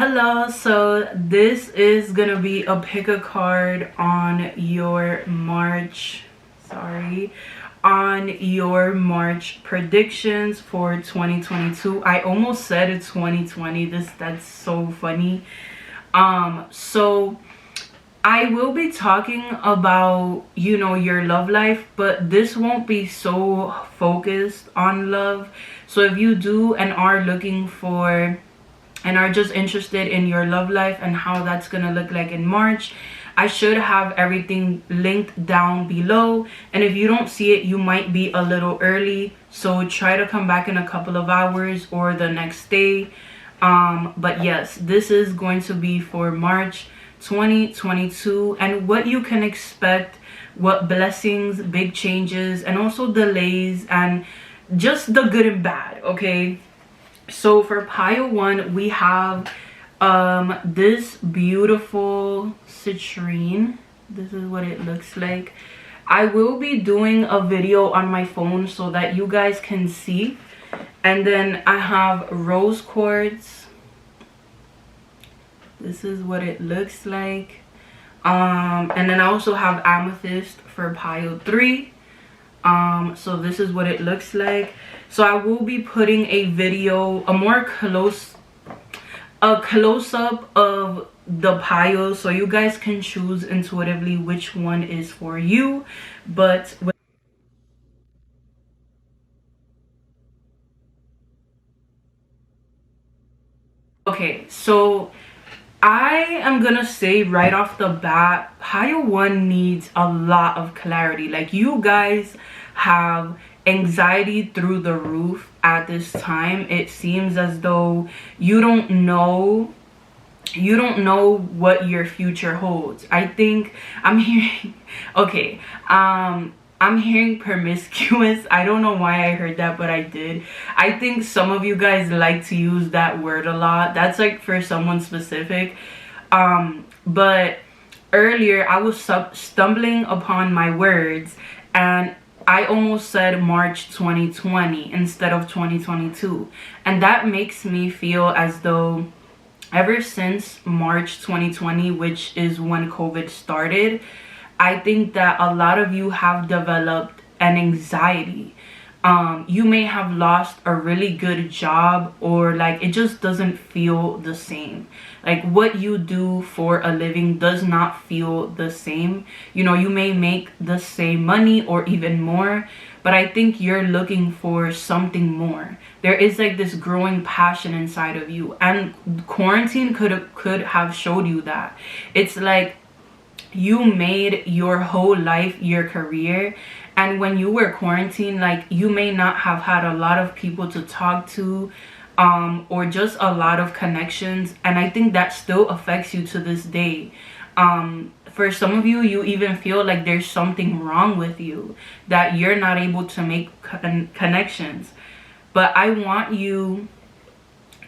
Hello, so this is gonna be a pick a card on your March predictions for 2022. I almost said it's 2020. That's so funny. So I will be talking about, your love life, but this won't be so focused on love. So if you do and are looking for and are just interested in your love life and how that's gonna look like in March, I should have everything linked down below. And if you don't see it, you might be a little early, so try to come back in a couple of hours or the next day. But yes, this is going to be for March 2022 and what you can expect, what blessings, big changes, and also delays, and just the good and bad. Okay, so for pile 1 we have this beautiful citrine. This is what it looks like. I will be doing a video on my phone so that you guys can see. And then I have rose quartz. This is what it looks like. And then I also have amethyst for pile 3. So this is what it looks like. So I will be putting a video, a close-up of the piles, so you guys can choose intuitively which one is for you. But okay, so I am gonna say right off the bat, pile 1 needs a lot of clarity. Like, you guys have anxiety through the roof at this time. It seems as though you don't know what your future holds. I think I'm hearing I'm hearing promiscuous. I don't know why I heard that, but I did. I think some of you guys like to use that word a lot. That's like for someone specific. But earlier I was stumbling upon my words and I almost said March 2020 instead of 2022. And that makes me feel as though ever since March 2020, which is when COVID started, I think that a lot of you have developed an anxiety. You may have lost a really good job, or like it just doesn't feel the same. Like what you do for a living does not feel the same. You may make the same money or even more, but I think you're looking for something more. There is like this growing passion inside of you, and quarantine could have showed you that. It's like you made your whole life your career, and when you were quarantined, like you may not have had a lot of people to talk to, or just a lot of connections, and I think that still affects you to this day. For some of you, you even feel like there's something wrong with you, that you're not able to make connections. But I want you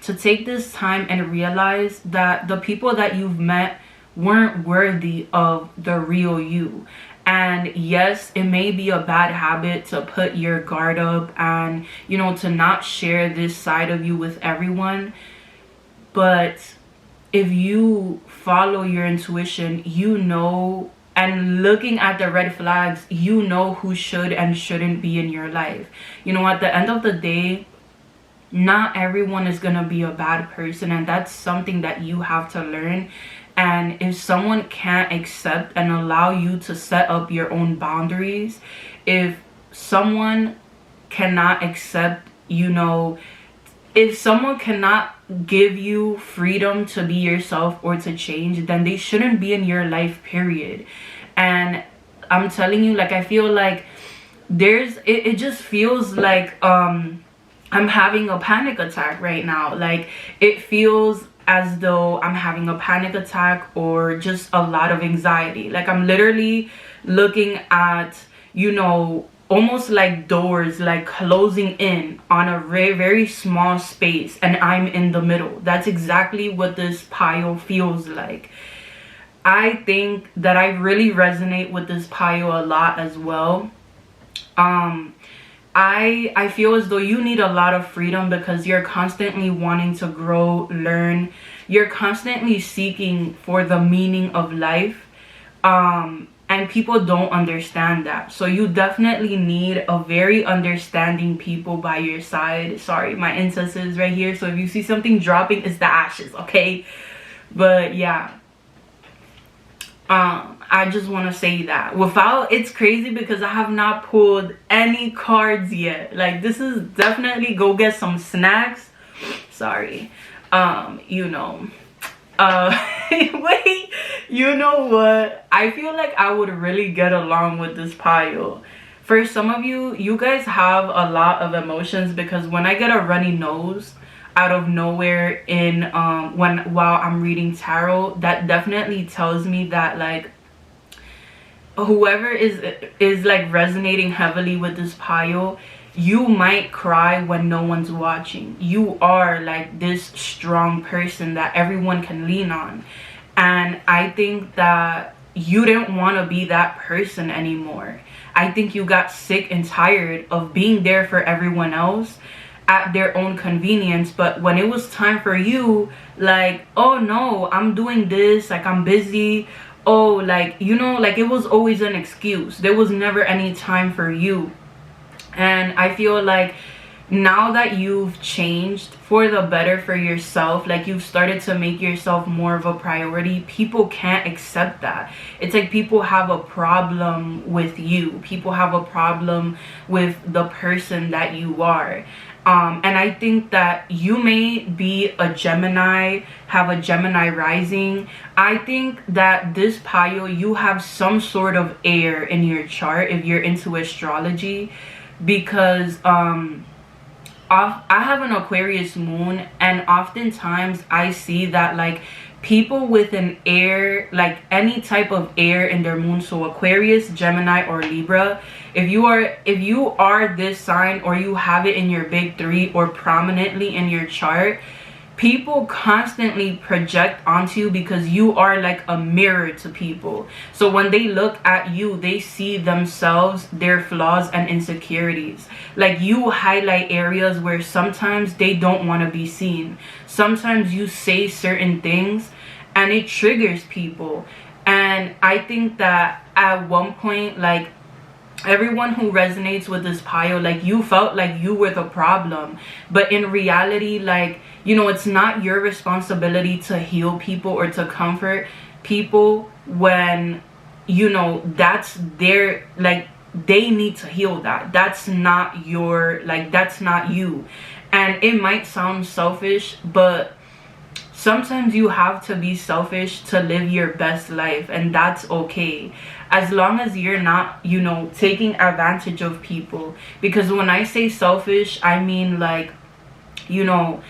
to take this time and realize that the people that you've met weren't worthy of the real you. And yes, it may be a bad habit to put your guard up and to not share this side of you with everyone, but if you follow your intuition, and looking at the red flags, who should and shouldn't be in your life. At the end of the day, not everyone is gonna be a bad person, and that's something that you have to learn. And if someone can't accept and allow you to set up your own boundaries, if someone cannot accept, if someone cannot give you freedom to be yourself or to change, then they shouldn't be in your life, period. And I'm telling you, like, I feel like it just feels like I'm having a panic attack right now. Like, it feels as though I'm having a panic attack or just a lot of anxiety. Like, I'm literally looking at, almost like doors like closing in on a very, very small space, and I'm in the middle. That's exactly what this pile feels like. I think that I really resonate with this pile a lot as well. I feel as though you need a lot of freedom because you're constantly wanting to grow, learn. You're constantly seeking for the meaning of life. And people don't understand that. So you definitely need a very understanding people by your side. Sorry, my incense is right here. So if you see something dropping, it's the ashes, okay? But yeah. I just want to say that it's crazy because I have not pulled any cards yet. Like, this is definitely go get some snacks. Sorry. You know, wait, you know what? I feel like I would really get along with this pile. For some of you, you guys have a lot of emotions because when I get a runny nose out of nowhere in while I'm reading tarot, that definitely tells me that like whoever is like resonating heavily with this pile, you might cry when no one's watching. You are like this strong person that everyone can lean on, and I think that you didn't want to be that person anymore. I think you got sick and tired of being there for everyone else at their own convenience, but when it was time for you, like, oh no, I'm doing this, like I'm busy, oh, like, you know, like it was always an excuse. There was never any time for you. And I feel like now that you've changed for the better for yourself, like you've started to make yourself more of a priority, people can't accept that. It's like people have a problem with you. People have a problem with the person that you are. And I think that you may be a Gemini, have a Gemini rising. I think that this pile, you have some sort of air in your chart if you're into astrology, because I have an Aquarius moon, and oftentimes I see that like people with an air, like any type of air in their moon, so Aquarius, Gemini, or Libra, if you are this sign or you have it in your big three or prominently in your chart, people constantly project onto you because you are like a mirror to people. So when they look at you, they see themselves, their flaws and insecurities. Like you highlight areas where sometimes they don't want to be seen. Sometimes you say certain things and it triggers people. And I think that at one point, like everyone who resonates with this pile, like you felt like you were the problem, but in reality, like, you know, it's not your responsibility to heal people or to comfort people when, you know, that's their, like, they need to heal that. That's not your, like, that's not you. And it might sound selfish, but sometimes you have to be selfish to live your best life, and that's okay, as long as you're not, you know, taking advantage of people. Because when I say selfish, I mean like, you know,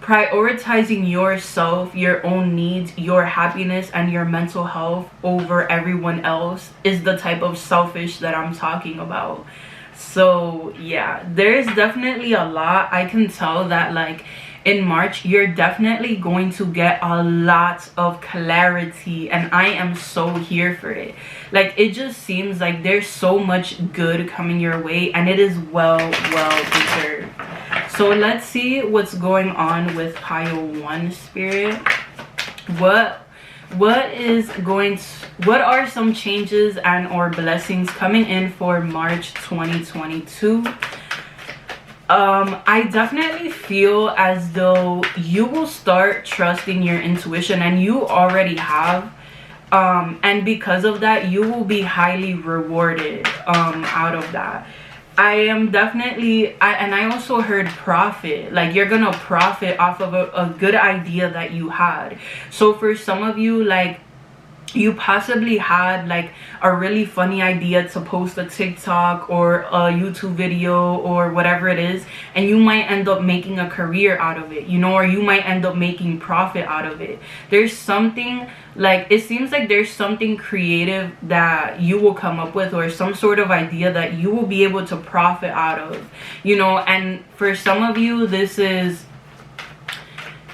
prioritizing yourself, your own needs, your happiness and your mental health over everyone else is the type of selfish that I'm talking about. So yeah, there's definitely a lot. I can tell that like in March, you're definitely going to get a lot of clarity, and I am so here for it. Like, it just seems like there's so much good coming your way, and it is well deserved. So let's see what's going on with pile 1, Spirit. What are some changes and or blessings coming in for March 2022? I definitely feel as though you will start trusting your intuition, and you already have. And because of that, you will be highly rewarded out of that. I am definitely, and I also heard profit. Like, you're gonna profit off of a good idea that you had. So for some of you, like, you possibly had like a really funny idea to post a TikTok or a YouTube video or whatever it is, and you might end up making a career out of it, you know, or you might end up making profit out of it. There's something, like, it seems like there's something creative that you will come up with, or some sort of idea that you will be able to profit out of, you know. And for some of you, this is,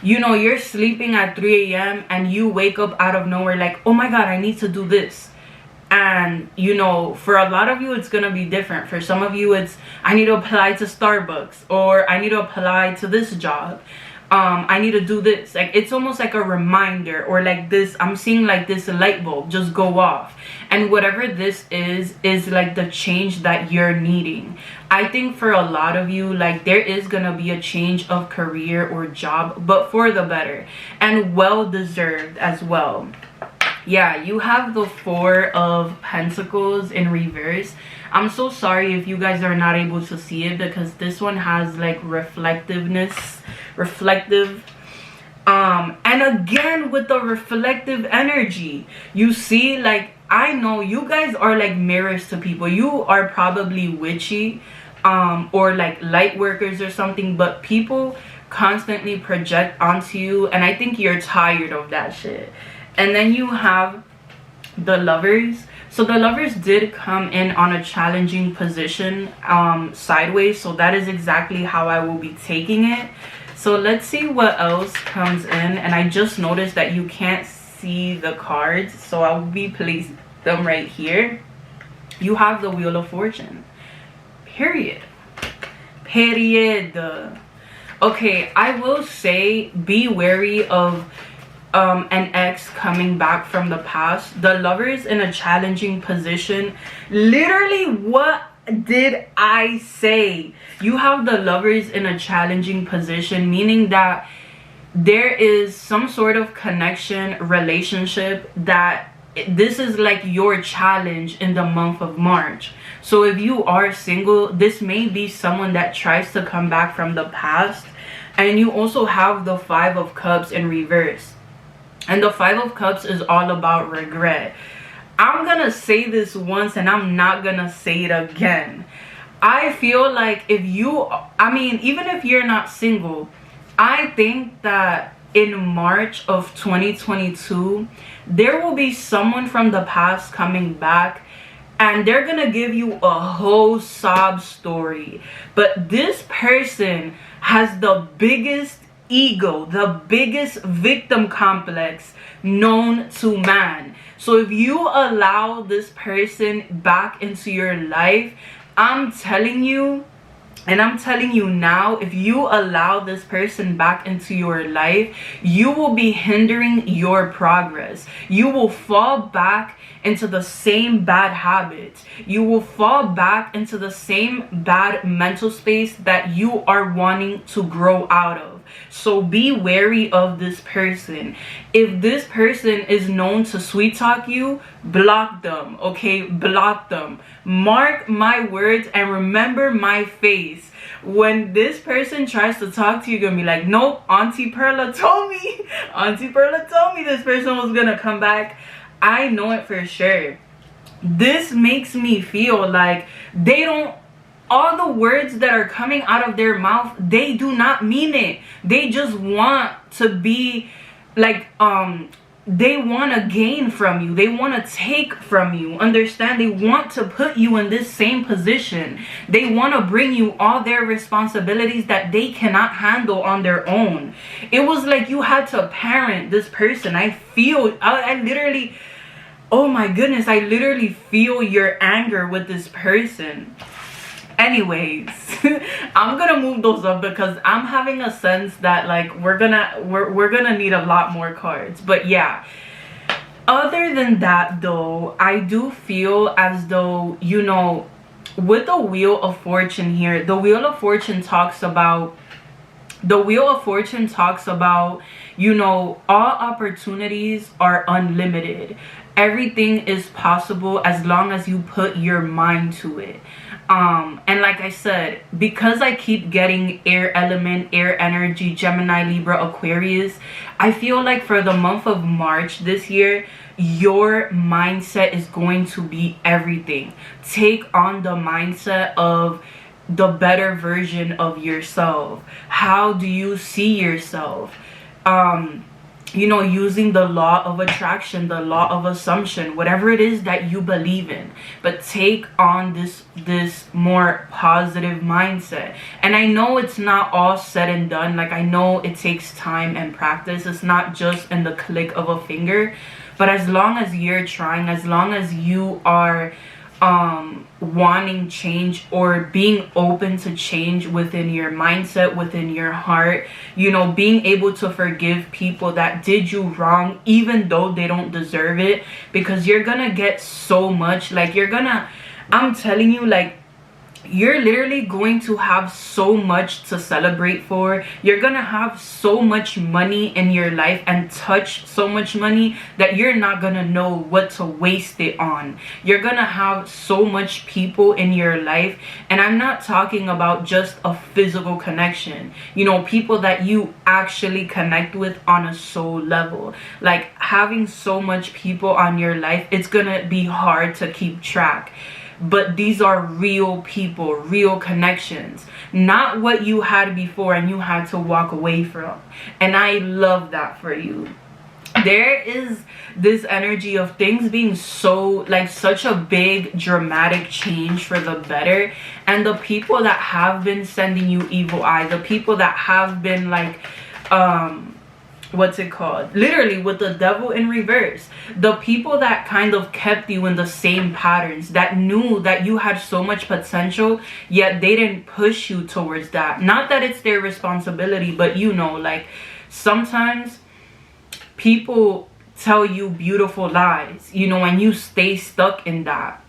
you know, you're sleeping at 3 a.m. and you wake up out of nowhere like, oh my god, I need to do this. And you know, for a lot of you it's gonna be different. For some of you it's, I need to apply to Starbucks, or I need to apply to this job, I need to do this. Like, it's almost like a reminder, or like this, I'm seeing like this light bulb just go off. And whatever this is like the change that you're needing. I think for a lot of you, like, there is gonna be a change of career or job, but for the better, and well deserved as well. Yeah, you have the Four of Pentacles in reverse. I'm so sorry if you guys are not able to see it, because this one has like reflective. And again, with the reflective energy, you see, like, I know you guys are like mirrors to people. You are probably witchy, or like light workers or something, but people constantly project onto you, and I think you're tired of that shit. And then you have the Lovers. So the Lovers did come in on a challenging position, sideways, so that is exactly how I will be taking it. So let's see what else comes in. And I just noticed that you can't see the cards, so I will be placing them right here. You have the Wheel of Fortune. Period. Okay, I will say be wary of an ex coming back from the past. The Lovers in a challenging position. Literally, what did I say? You have the Lovers in a challenging position, meaning that there is some sort of connection, relationship, that this is like your challenge in the month of March. So if you are single, this may be someone that tries to come back from the past. And you also have the Five of Cups in reverse. And the Five of Cups is all about regret. I'm gonna say this once and I'm not gonna say it again. I feel like if you, I mean, even if you're not single, I think that in March of 2022, there will be someone from the past coming back, and they're gonna give you a whole sob story. But this person has the biggest ego, the biggest victim complex known to man. So if you allow this person back into your life, I'm telling you, and I'm telling you now, if you allow this person back into your life, you will be hindering your progress. You will fall back into the same bad habits. You will fall back into the same bad mental space that you are wanting to grow out of. So be wary of this person. If this person is known to sweet talk you, block them, okay? Block them. Mark my words and remember my face. When this person tries to talk to you, you're gonna be like, nope, Auntie Perla told me. Auntie Perla told me this person was gonna come back. I know it for sure. This makes me feel like they don't, all the words that are coming out of their mouth, they do not mean it. They just want to be like, they want to gain from you. They want to take from you. Understand? They want to put you in this same position. They want to bring you all their responsibilities that they cannot handle on their own. It was like you had to parent this person. I literally, oh my goodness, I literally feel your anger with this person. Anyways, I'm gonna move those up because I'm having a sense that like we're gonna need a lot more cards. But yeah, other than that though, I do feel as though, you know, with the Wheel of Fortune here, the Wheel of Fortune talks about, you know, all opportunities are unlimited. Everything is possible as long as you put your mind to it. And like I said, because I keep getting air element, air energy, Gemini, Libra, Aquarius, I feel like for the month of March this year, your mindset is going to be everything. Take on the mindset of the better version of yourself. How do you see yourself? you know, using the law of attraction, the law of assumption, whatever it is that you believe in, but take on this more positive mindset. And I know it's not all said and done. Like, I know it takes time and practice. It's not just in the click of a finger, but as long as you're trying, as long as you are wanting change or being open to change within your mindset, within your heart, you know, being able to forgive people that did you wrong even though they don't deserve it, because you're gonna get so much, like, I'm telling you, like, you're literally going to have so much to celebrate for. You're gonna have so much money in your life and touch so much money that you're not gonna know what to waste it on. You're gonna have so much people in your life, and I'm not talking about just a physical connection, you know, people that you actually connect with on a soul level. Like, having so much people on your life, it's gonna be hard to keep track. But these are real people, real connections, not what you had before and you had to walk away from. And I love that for you. There is this energy of things being so, like, such a big dramatic change for the better, and the people that have been sending you evil eye, the people that have been, like, what's it called, literally with the devil in reverse, the people that kind of kept you in the same patterns, that knew that you had so much potential yet they didn't push you towards that. Not that it's their responsibility, but you know, like, sometimes people tell you beautiful lies, you know, and you stay stuck in that.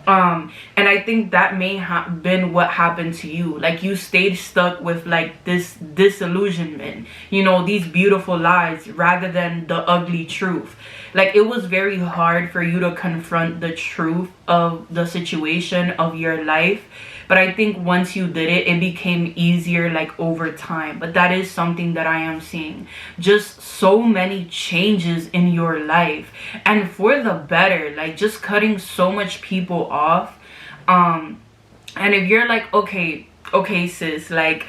And I think that may have been what happened to you. Like, you stayed stuck with, like, this disillusionment, you know, these beautiful lies rather than the ugly truth. Like, it was very hard for you to confront the truth of the situation of your life. But I think once you did it, it became easier, like, over time. But that is something that I am seeing. Just so many changes in your life. And for the better, like, just cutting so much people off. And if you're like, okay, sis, like,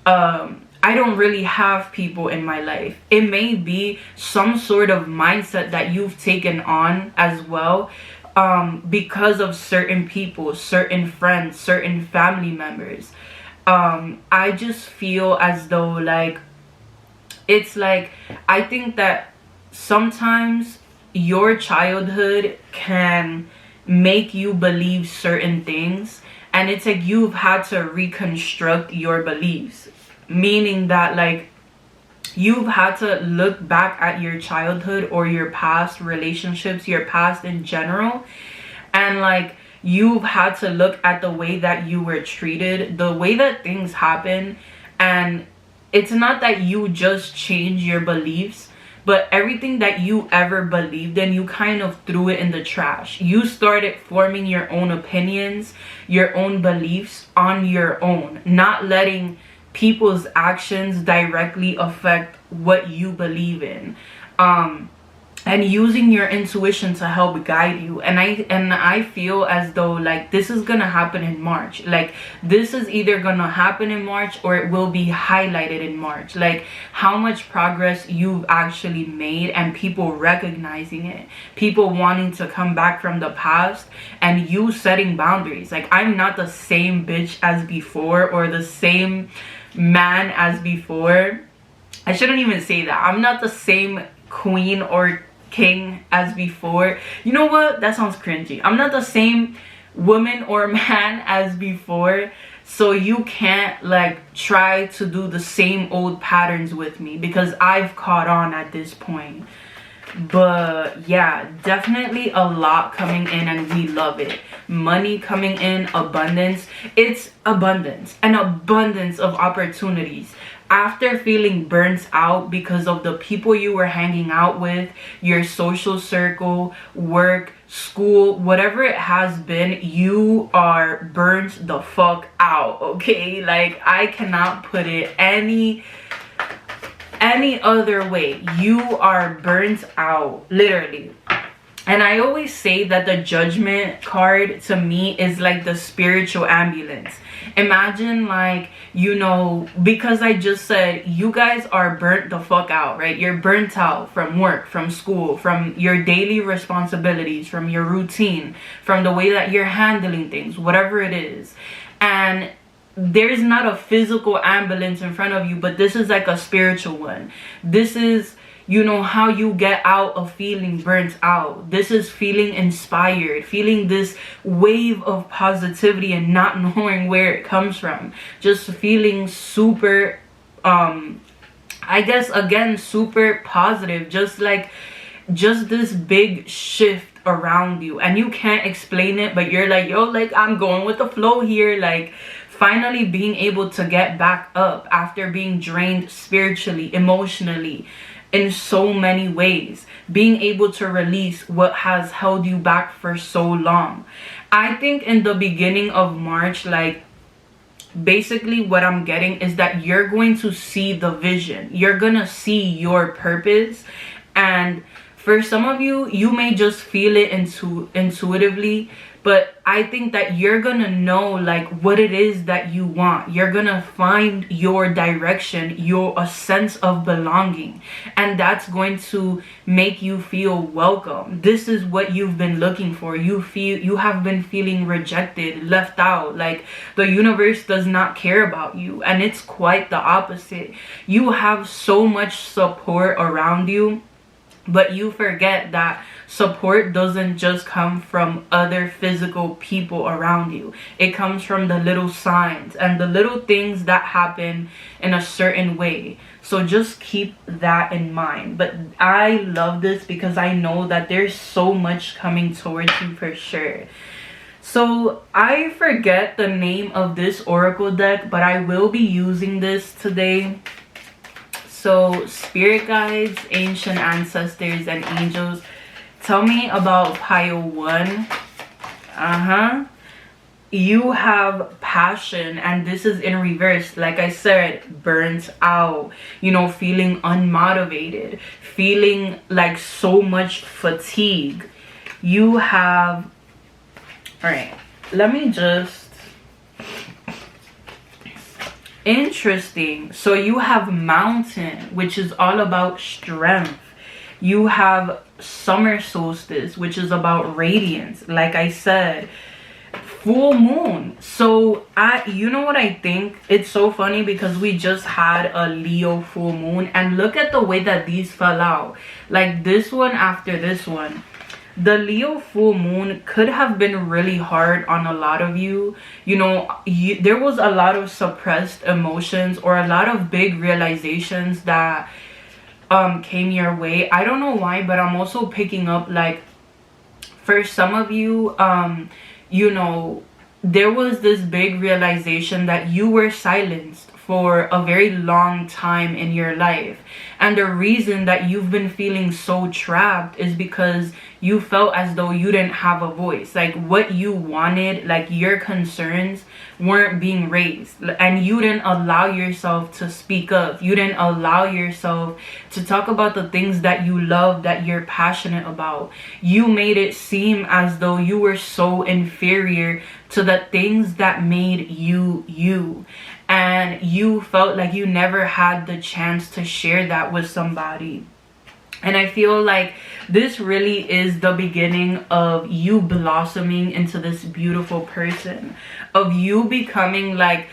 I don't really have people in my life. It may be some sort of mindset that you've taken on as well. Because of certain people, certain friends, certain family members. I just feel as though, like, it's like, I think that sometimes your childhood can make you believe certain things, and it's like you've had to reconstruct your beliefs, meaning that, like, you've had to look back at your childhood or your past relationships, your past in general, and, like, you've had to look at the way that you were treated, the way that things happen. And it's not that you just change your beliefs, but everything that you ever believed in, you kind of threw it in the trash. You started forming your own opinions, your own beliefs on your own, not letting people's actions directly affect what you believe in, and using your intuition to help guide you. And I feel as though, like, this is gonna happen in March. Like, this is either gonna happen in March or it will be highlighted in March. Like, how much progress you've actually made, and people recognizing it, people wanting to come back from the past, and you setting boundaries. Like, I'm not the same bitch as before, or the same man as before. I shouldn't even say that. I'm not the same queen or king as before. You know what? That sounds cringy. I'm not the same woman or man as before. So you can't, like, try to do the same old patterns with me, because I've caught on at this point. But yeah, definitely a lot coming in, and we love it. Money coming in, abundance. It's abundance, an abundance of opportunities. After feeling burnt out because of the people you were hanging out with, your social circle, work, school, whatever it has been, you are burnt the fuck out, okay? Like, I cannot put it any other way. You are burnt out, literally. And I always say that the Judgment card to me is like the spiritual ambulance. Imagine, like, you know, because I just said you guys are burnt the fuck out, right? You're burnt out from work, from school, from your daily responsibilities, from your routine, from the way that you're handling things, whatever it is. And there's not a physical ambulance in front of you, but this is like a spiritual one. This is, you know, how you get out of feeling burnt out. This is feeling inspired, feeling this wave of positivity and not knowing where it comes from. Just feeling super, I guess, again, super positive. Just this big shift around you. And you can't explain it, but you're like, yo, like, I'm going with the flow here. Like, finally being able to get back up after being drained spiritually, emotionally, in so many ways, being able to release what has held you back for so long. I think in the beginning of March, like, basically what I'm getting is that you're going to see the vision. You're gonna see your purpose. And for some of you, you may just feel it intuitively, but I think that you're gonna know, like, what it is that you want. You're gonna find your direction, a sense of belonging, and that's going to make you feel welcome. This is what you've been looking for. You have been feeling rejected, left out, like the universe does not care about you, and it's quite the opposite. You have so much support around you, but you forget that support doesn't just come from other physical people around you. It comes from the little signs and the little things that happen in a certain way. So just keep that in mind. But I love this because I know that there's so much coming towards you for sure. So I forget the name of this oracle deck, but I will be using this today. So spirit guides, ancient ancestors, and angels, tell me about pile 1. You have passion, and this is in reverse. Like I said, burnt out, you know, feeling unmotivated, feeling like so much fatigue. You have, all right, let me just, interesting. So you have mountain, which is all about strength. You have summer solstice, which is about radiance. Like I said, full moon. So you know what I think? It's so funny because we just had a Leo full moon, and look at the way that these fell out. Like this one after this one. The Leo full moon could have been really hard on a lot of you. You know, there was a lot of suppressed emotions or a lot of big realizations that came your way. I don't know why, but I'm also picking up, like, for some of you, you know, there was this big realization that you were silenced for a very long time in your life. And the reason that you've been feeling so trapped is because you felt as though you didn't have a voice. Like what you wanted, like your concerns weren't being raised, and you didn't allow yourself to speak up. You didn't allow yourself to talk about the things that you love, that you're passionate about. You made it seem as though you were so inferior to the things that made you you, and you felt like you never had the chance to share that with somebody. And I feel like this really is the beginning of you blossoming into this beautiful person, of you becoming like,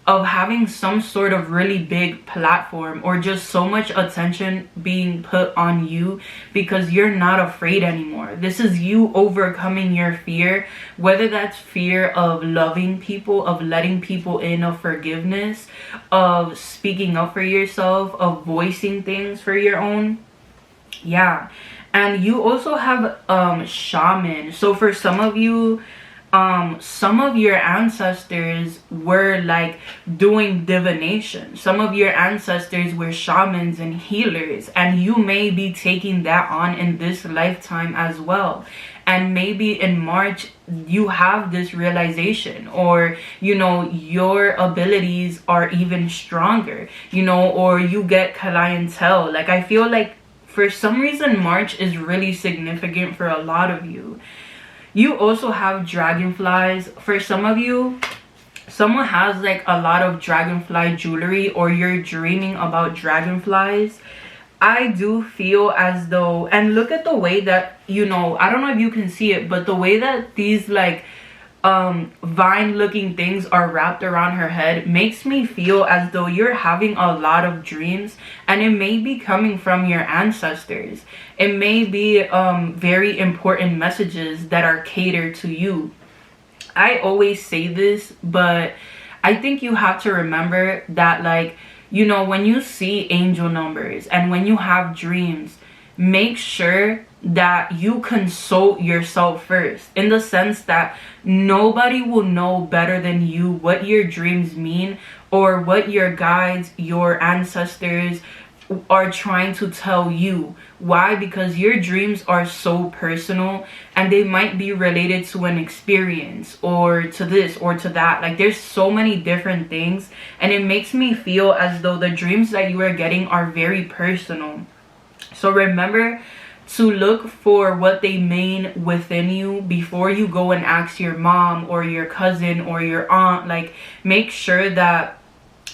of having some sort of really big platform, or just so much attention being put on you because you're not afraid anymore. This is you overcoming your fear, whether that's fear of loving people, of letting people in, of forgiveness, of speaking up for yourself, of voicing things for your own. Yeah. And you also have shaman. So for some of you, some of your ancestors were like doing divination. Some of your ancestors were shamans and healers, and you may be taking that on in this lifetime as well. And maybe in March you have this realization, or you know, your abilities are even stronger, you know, or you get clientele. Like I feel like for some reason March is really significant for a lot of you. You also have dragonflies. For some of you, someone has like a lot of dragonfly jewelry, or you're dreaming about dragonflies. I do feel as though, and look at the way that, you know, I don't know if you can see it, but the way that these like vine looking things are wrapped around her head makes me feel as though you're having a lot of dreams, and it may be coming from your ancestors. It may be very important messages that are catered to you. I always say this, but I think you have to remember that, like, you know, when you see angel numbers and when you have dreams, make sure that you consult yourself first, in the sense that nobody will know better than you what your dreams mean, or what your guides, your ancestors are trying to tell you. Why? Because your dreams are so personal, and they might be related to an experience, or to this or to that. Like, there's so many different things, and it makes me feel as though the dreams that you are getting are very personal. So remember to look for what they mean within you before you go and ask your mom or your cousin or your aunt. Like, make sure that,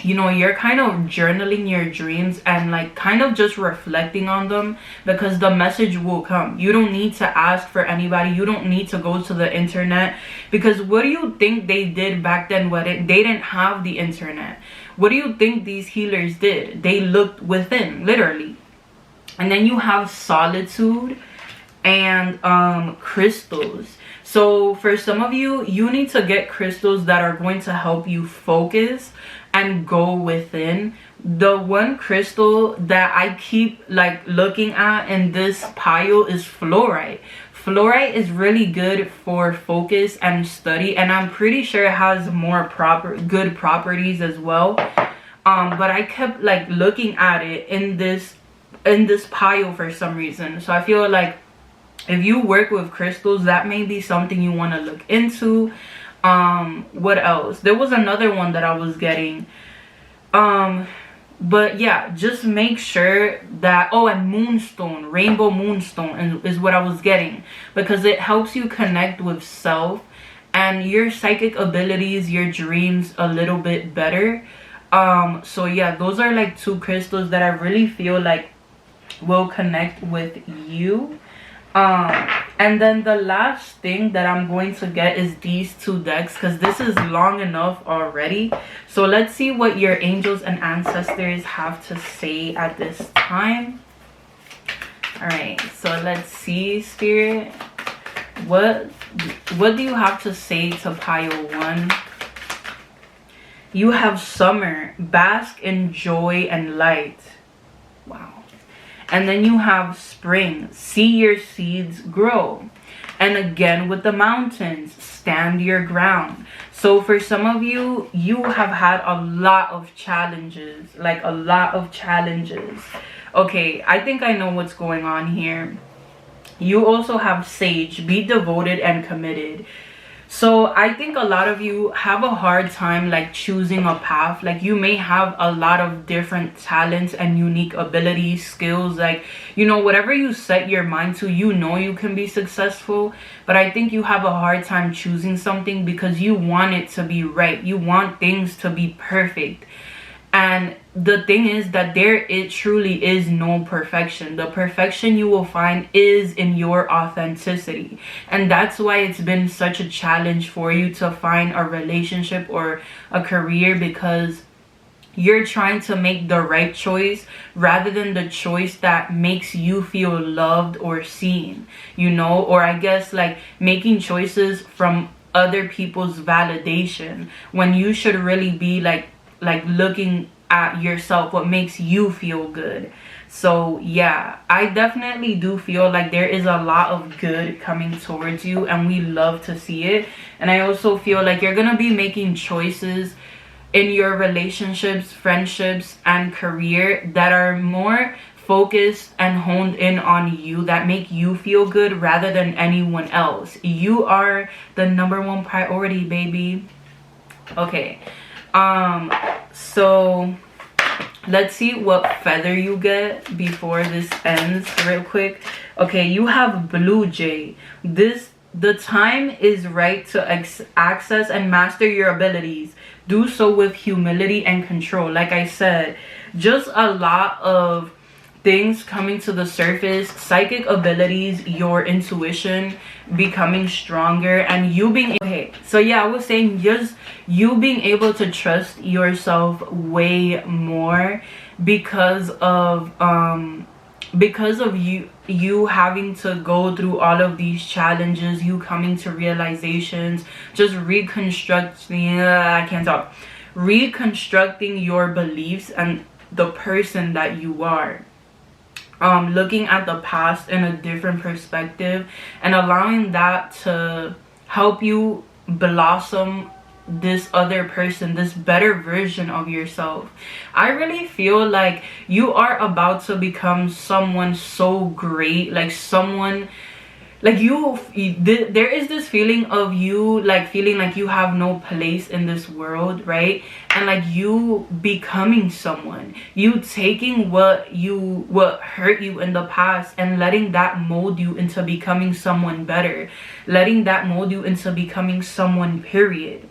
you know, you're kind of journaling your dreams and like kind of just reflecting on them, because the message will come. You don't need to ask for anybody. You don't need to go to the internet, because what do you think they did back then when they didn't have the internet? What do you think these healers did? They looked within, literally. And then you have solitude and crystals. So for some of you, you need to get crystals that are going to help you focus and go within. The one crystal that I keep like looking at in this pile is fluorite. Fluorite is really good for focus and study, and I'm pretty sure it has more good properties as well. But I kept like looking at it in this pile for some reason. So I feel like if you work with crystals, that may be something you want to look into. What else? There was another one that I was getting. But yeah, just make sure that, oh, and moonstone, rainbow moonstone is what I was getting, because it helps you connect with self and your psychic abilities, your dreams a little bit better. So yeah, those are like two crystals that I really feel like will connect with you. And then the last thing that I'm going to get is these two decks, because this is long enough already. So let's see what your angels and ancestors have to say at this time. All right, so let's see, Spirit, what do you have to say to pile 1? You have summer, bask in joy and light. Wow. And then you have spring, see your seeds grow. And again with the mountains, stand your ground. So for some of you, you have had a lot of challenges, like a lot of challenges. Okay, I think I know what's going on here. You also have sage, be devoted and committed. So I think a lot of you have a hard time like choosing a path. Like, you may have a lot of different talents and unique abilities, skills, like, you know, whatever you set your mind to, you know you can be successful. But I think you have a hard time choosing something because you want it to be right. You want things to be perfect. And the thing is that it truly is no perfection. The perfection you will find is in your authenticity. And that's why it's been such a challenge for you to find a relationship or a career, because you're trying to make the right choice rather than the choice that makes you feel loved or seen, you know, or I guess like making choices from other people's validation, when you should really be like looking at yourself, what makes you feel good. So yeah, I definitely do feel like there is a lot of good coming towards you, and we love to see it. And I also feel like you're gonna be making choices in your relationships, friendships, and career that are more focused and honed in on you, that make you feel good rather than anyone else. You are the #1 priority, baby. Okay. So let's see what feather you get before this ends real quick. Okay, you have Blue Jay. The time is right to access and master your abilities. Do so with humility and control. Like I said, just a lot of things coming to the surface, psychic abilities, your intuition becoming stronger, and you being okay. So yeah, I was saying just you being able to trust yourself way more because of you having to go through all of these challenges, you coming to realizations, just reconstructing I can't talk reconstructing your beliefs and the person that you are. Looking at the past in a different perspective and allowing that to help you blossom this other person, this better version of yourself. I really feel like you are about to become someone so great, like someone like there is this feeling of you like feeling like you have no place in this world, right? And like you becoming someone, you taking what hurt you in the past and letting that mold you into becoming someone better, letting that mold you into becoming someone, period.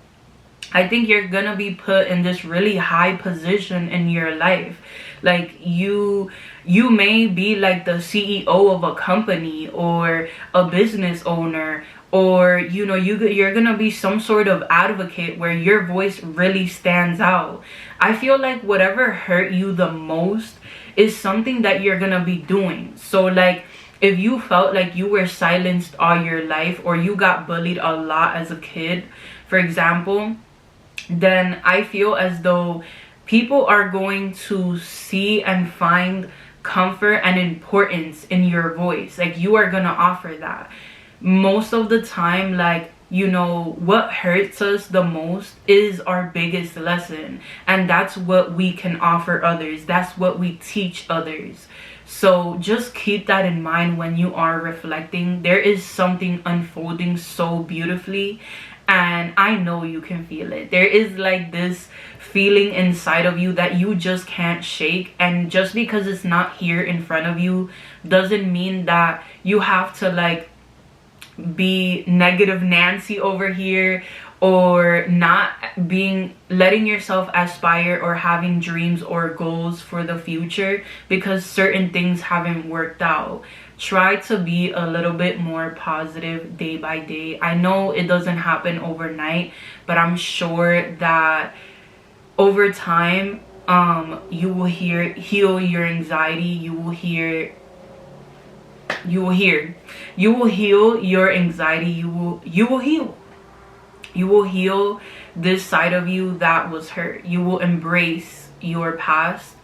I think you're gonna be put in this really high position in your life. Like you may be like the CEO of a company or a business owner, or you know, you're gonna be some sort of advocate where your voice really stands out. I feel like whatever hurt you the most is something that you're gonna be doing. So like if you felt like you were silenced all your life, or you got bullied a lot as a kid, for example, then I feel as though people are going to see and find comfort and importance in your voice. Like you are gonna offer that. Most of the time, like, you know, what hurts us the most is our biggest lesson, and that's what we can offer others, that's what we teach others. So just keep that in mind when you are reflecting. There is something unfolding so beautifully, and I know you can feel it. There is like this feeling inside of you that you just can't shake, and just because it's not here in front of you doesn't mean that you have to like be negative Nancy over here, or not letting yourself aspire or having dreams or goals for the future because certain things haven't worked out. Try to be a little bit more positive day by day. I know it doesn't happen overnight, but I'm sure that over time you will heal your anxiety. You will heal your anxiety. You will heal this side of you that was hurt. You will embrace your past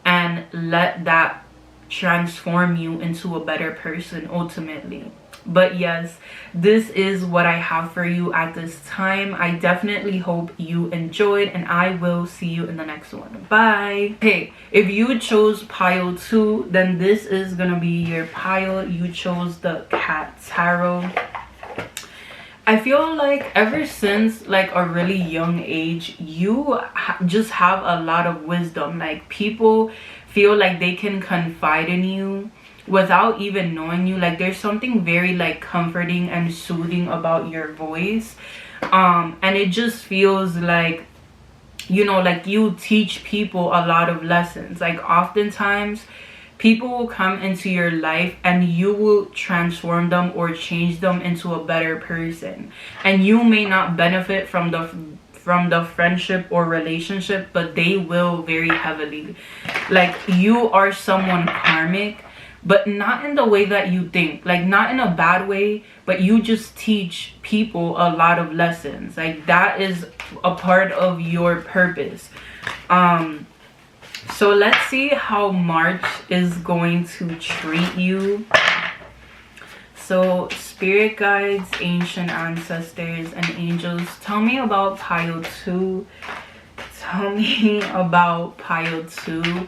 and let that transform you into a better person ultimately. But yes, this is what I have for you at this time. I definitely hope you enjoyed, and I will see you in the next one. Bye. Hey, if you chose pile 2, then this is gonna be your pile. You chose the Cat Tarot. I feel like ever since like a really young age, you just have a lot of wisdom. Like people feel like they can confide in you without even knowing you. Like there's something very like comforting and soothing about your voice, and it just feels like, you know, like you teach people a lot of lessons. Like oftentimes people will come into your life and you will transform them or change them into a better person, and you may not benefit from the friendship or relationship, but they will very heavily. Like you are someone karmic, but not in the way that you think, like not in a bad way, but you just teach people a lot of lessons. Like that is a part of your purpose. So let's see how March is going to treat you. So spirit guides, ancient ancestors, and angels, tell me about pile 2. Tell me about pile 2.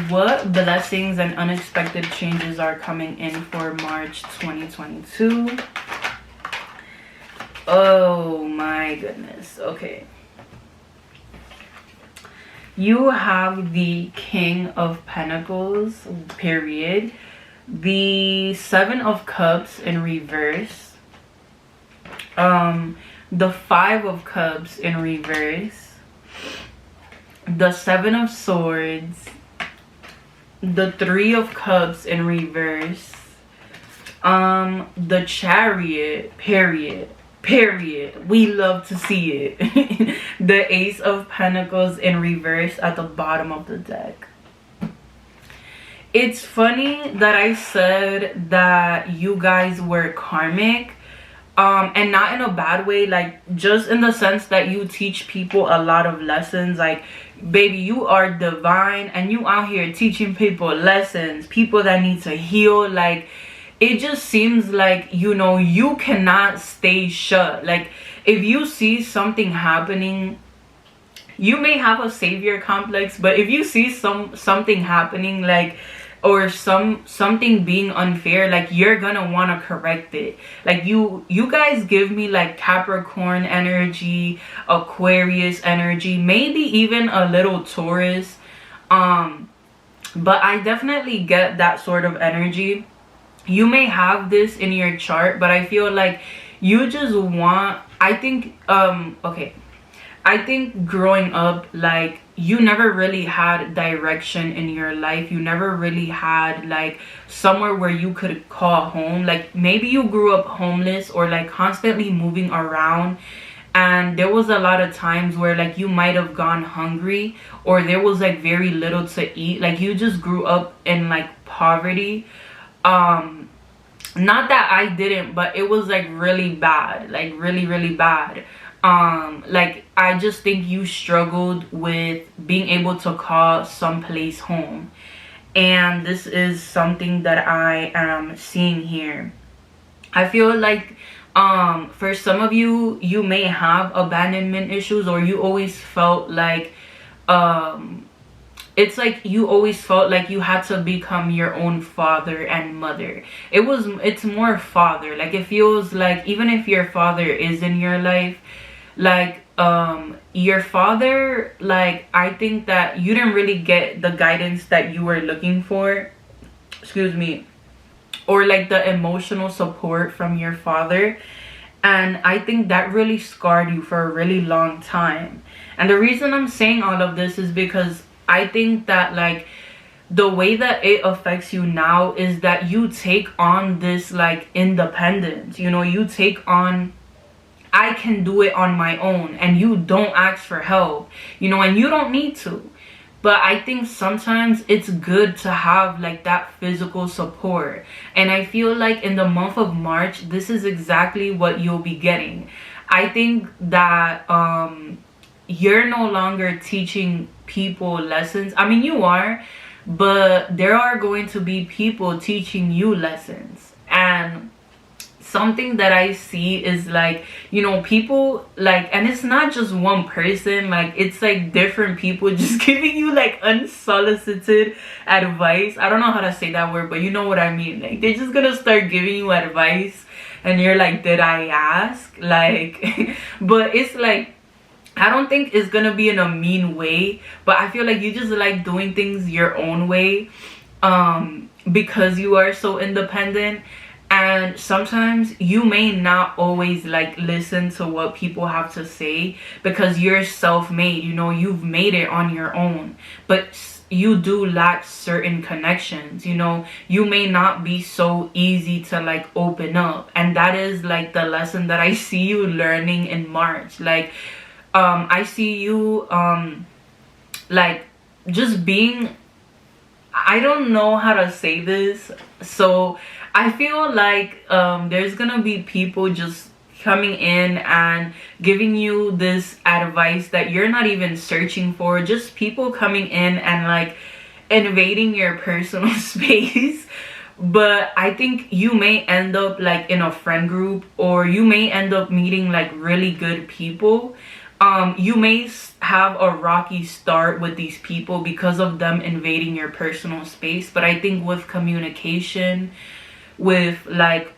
What blessings and unexpected changes are coming in for March 2022? Oh my goodness. Okay. You have the King of Pentacles, period. The Seven of Cups in reverse. The Five of Cups in reverse. The Seven of Swords. The Three of Cups in reverse. The Chariot, period. We love to see it. The Ace of Pentacles in reverse at the bottom of the deck. It's funny that I said that you guys were karmic, and not in a bad way, like just in the sense that you teach people a lot of lessons. Like, baby, you are divine and you out here teaching people lessons, people that need to heal. Like, it just seems like, you know, you cannot stay shut. Like, if you see something happening, you may have a savior complex, but if you see something happening, like, or something being unfair, like, you're gonna want to correct it. Like, you guys give me like Capricorn energy, Aquarius energy, maybe even a little Taurus, but I definitely get that sort of energy. You may have this in your chart, but I feel like you just want, I think growing up, like, you never really had direction in your life. You never really had like somewhere where you could call home. Like, maybe you grew up homeless or like constantly moving around, and there was a lot of times where like you might have gone hungry, or there was like very little to eat. Like, you just grew up in like poverty. Not that I didn't, but it was like really bad, like really bad. Like, I just think you struggled with being able to call someplace home, and this is something that I am seeing here. I feel like for some of you, you may have abandonment issues, or you always felt like it's like you always felt like you had to become your own father and mother. It's more father. Like, it feels like even if your father is in your life, like your father, like, I think that you didn't really get the guidance that you were looking for, excuse me, or like the emotional support from your father, and I think that really scarred you for a really long time. And the reason I'm saying all of this is because I think that like the way that it affects you now is that you take on this like independence, you know, you take on, I can do it on my own, and you don't ask for help, you know, and you don't need to. But I think sometimes it's good to have like that physical support, and I feel like in the month of March, this is exactly what you'll be getting. I think that you're no longer teaching people lessons. I mean, you are, but there are going to be people teaching you lessons. And something that I see is like, you know, people like, and it's not just one person, like, it's like different people just giving you like unsolicited advice. I don't know how to say that word, but you know what I mean. Like, they're just gonna start giving you advice, and you're like, did I ask? Like, but it's like, I don't think it's gonna be in a mean way, but I feel like you just like doing things your own way, because you are so independent. And sometimes you may not always like listen to what people have to say, because you're self-made, you know, you've made it on your own, but you do lack certain connections, you know. You may not be so easy to like open up, and that is like the lesson that I see you learning in March. Like, I see you like just being, I don't know how to say this, so I feel like there's gonna be people just coming in and giving you this advice that you're not even searching for. Just people coming in and like invading your personal space. But I think you may end up like in a friend group, or you may end up meeting like really good people. You may have a rocky start with these people because of them invading your personal space, but I think with communication, with like,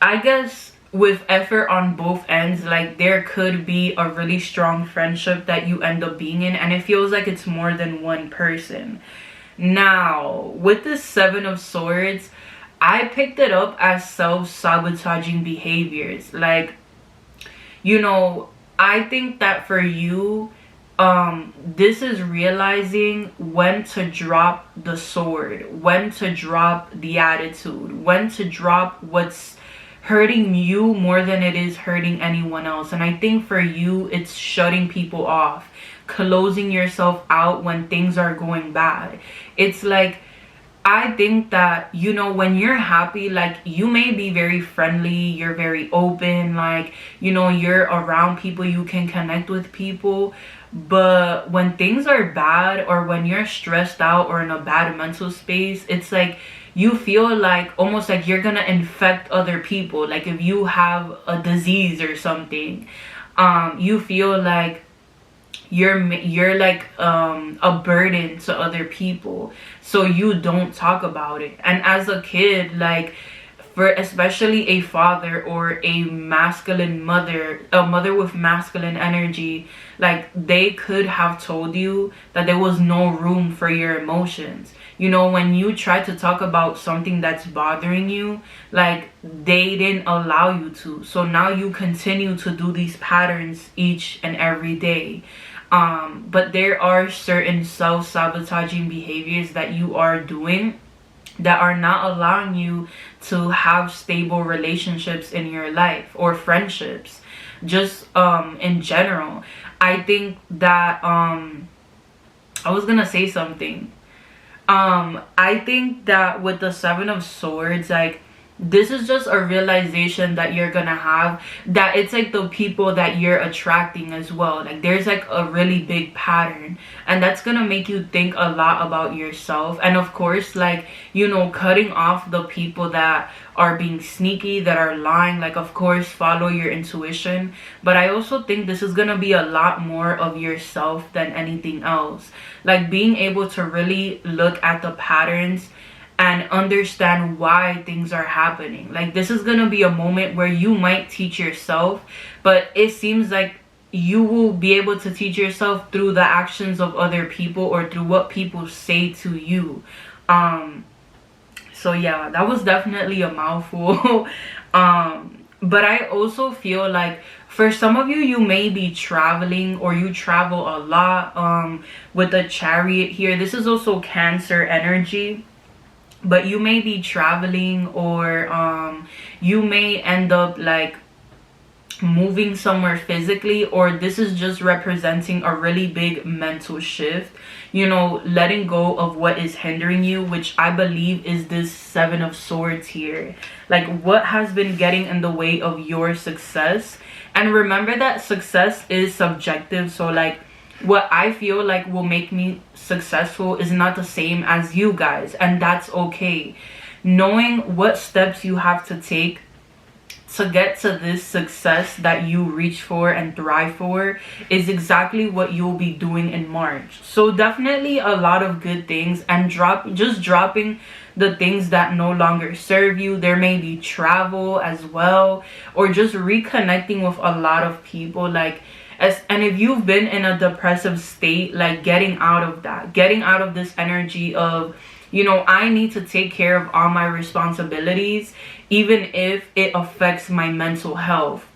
I guess with effort on both ends, like there could be a really strong friendship that you end up being in, and it feels like it's more than one person. Now with the Seven of Swords, I picked it up as self-sabotaging behaviors. Like, you know, I think that for you, this is realizing when to drop the sword, when to drop the attitude, when to drop what's hurting you more than it is hurting anyone else. And I think for you, it's shutting people off, closing yourself out when things are going bad. It's like, I think that, you know, when you're happy, like, you may be very friendly, you're very open, like, you know, you're around people, you can connect with people. But when things are bad, or when you're stressed out or in a bad mental space, it's like you feel like almost like you're gonna infect other people. Like if you have a disease or something, you feel like you're like a burden to other people, so you don't talk about it. And as a kid, like, for especially a father or a masculine mother, a mother with masculine energy, like, they could have told you that there was no room for your emotions. You know, when you try to talk about something that's bothering you, like, they didn't allow you to. So now you continue to do these patterns each and every day. But there are certain self-sabotaging behaviors that you are doing that are not allowing you to have stable relationships in your life, or friendships, just in general. I think that I was gonna say something. I think that with the Seven of Swords, like, this is just a realization that you're gonna have, that it's like the people that you're attracting as well. Like, there's like a really big pattern, and that's gonna make you think a lot about yourself. And of course, like, you know, cutting off the people that are being sneaky, that are lying. Like, of course, follow your intuition, but I also think this is gonna be a lot more of yourself than anything else. Like, being able to really look at the patterns and understand why things are happening. Like, this is gonna be a moment where you might teach yourself, but it seems like you will be able to teach yourself through the actions of other people, or through what people say to you. So yeah, that was definitely a mouthful. But I also feel like for some of you, you may be traveling, or you travel a lot. With the Chariot here, this is also Cancer energy. But you may be traveling, or you may end up like moving somewhere physically, or this is just representing a really big mental shift, you know, letting go of what is hindering you, which I believe is this Seven of Swords here. Like, what has been getting in the way of your success. And remember that success is subjective. So like, what I feel like will make me successful is not the same as you guys, and that's okay. Knowing what steps you have to take to get to this success that you reach for and thrive for is exactly what you'll be doing in March. So definitely a lot of good things, and just dropping the things that no longer serve you. There may be travel as well, or just reconnecting with a lot of people. Like, and if you've been in a depressive state, like, getting out of that, getting out of this energy of, you know, I need to take care of all my responsibilities, even if it affects my mental health.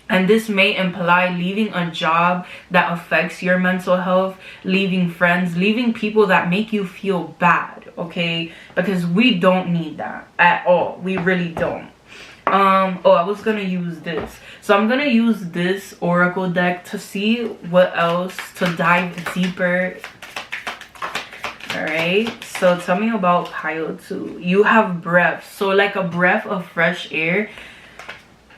And this may imply leaving a job that affects your mental health, leaving friends, leaving people that make you feel bad, okay? Because we don't need that at all. We really don't. Oh, I was gonna use this. So I'm gonna use this oracle deck to see what else, to dive deeper. All right, so tell me about pile 2. You have breath. So like a breath of fresh air.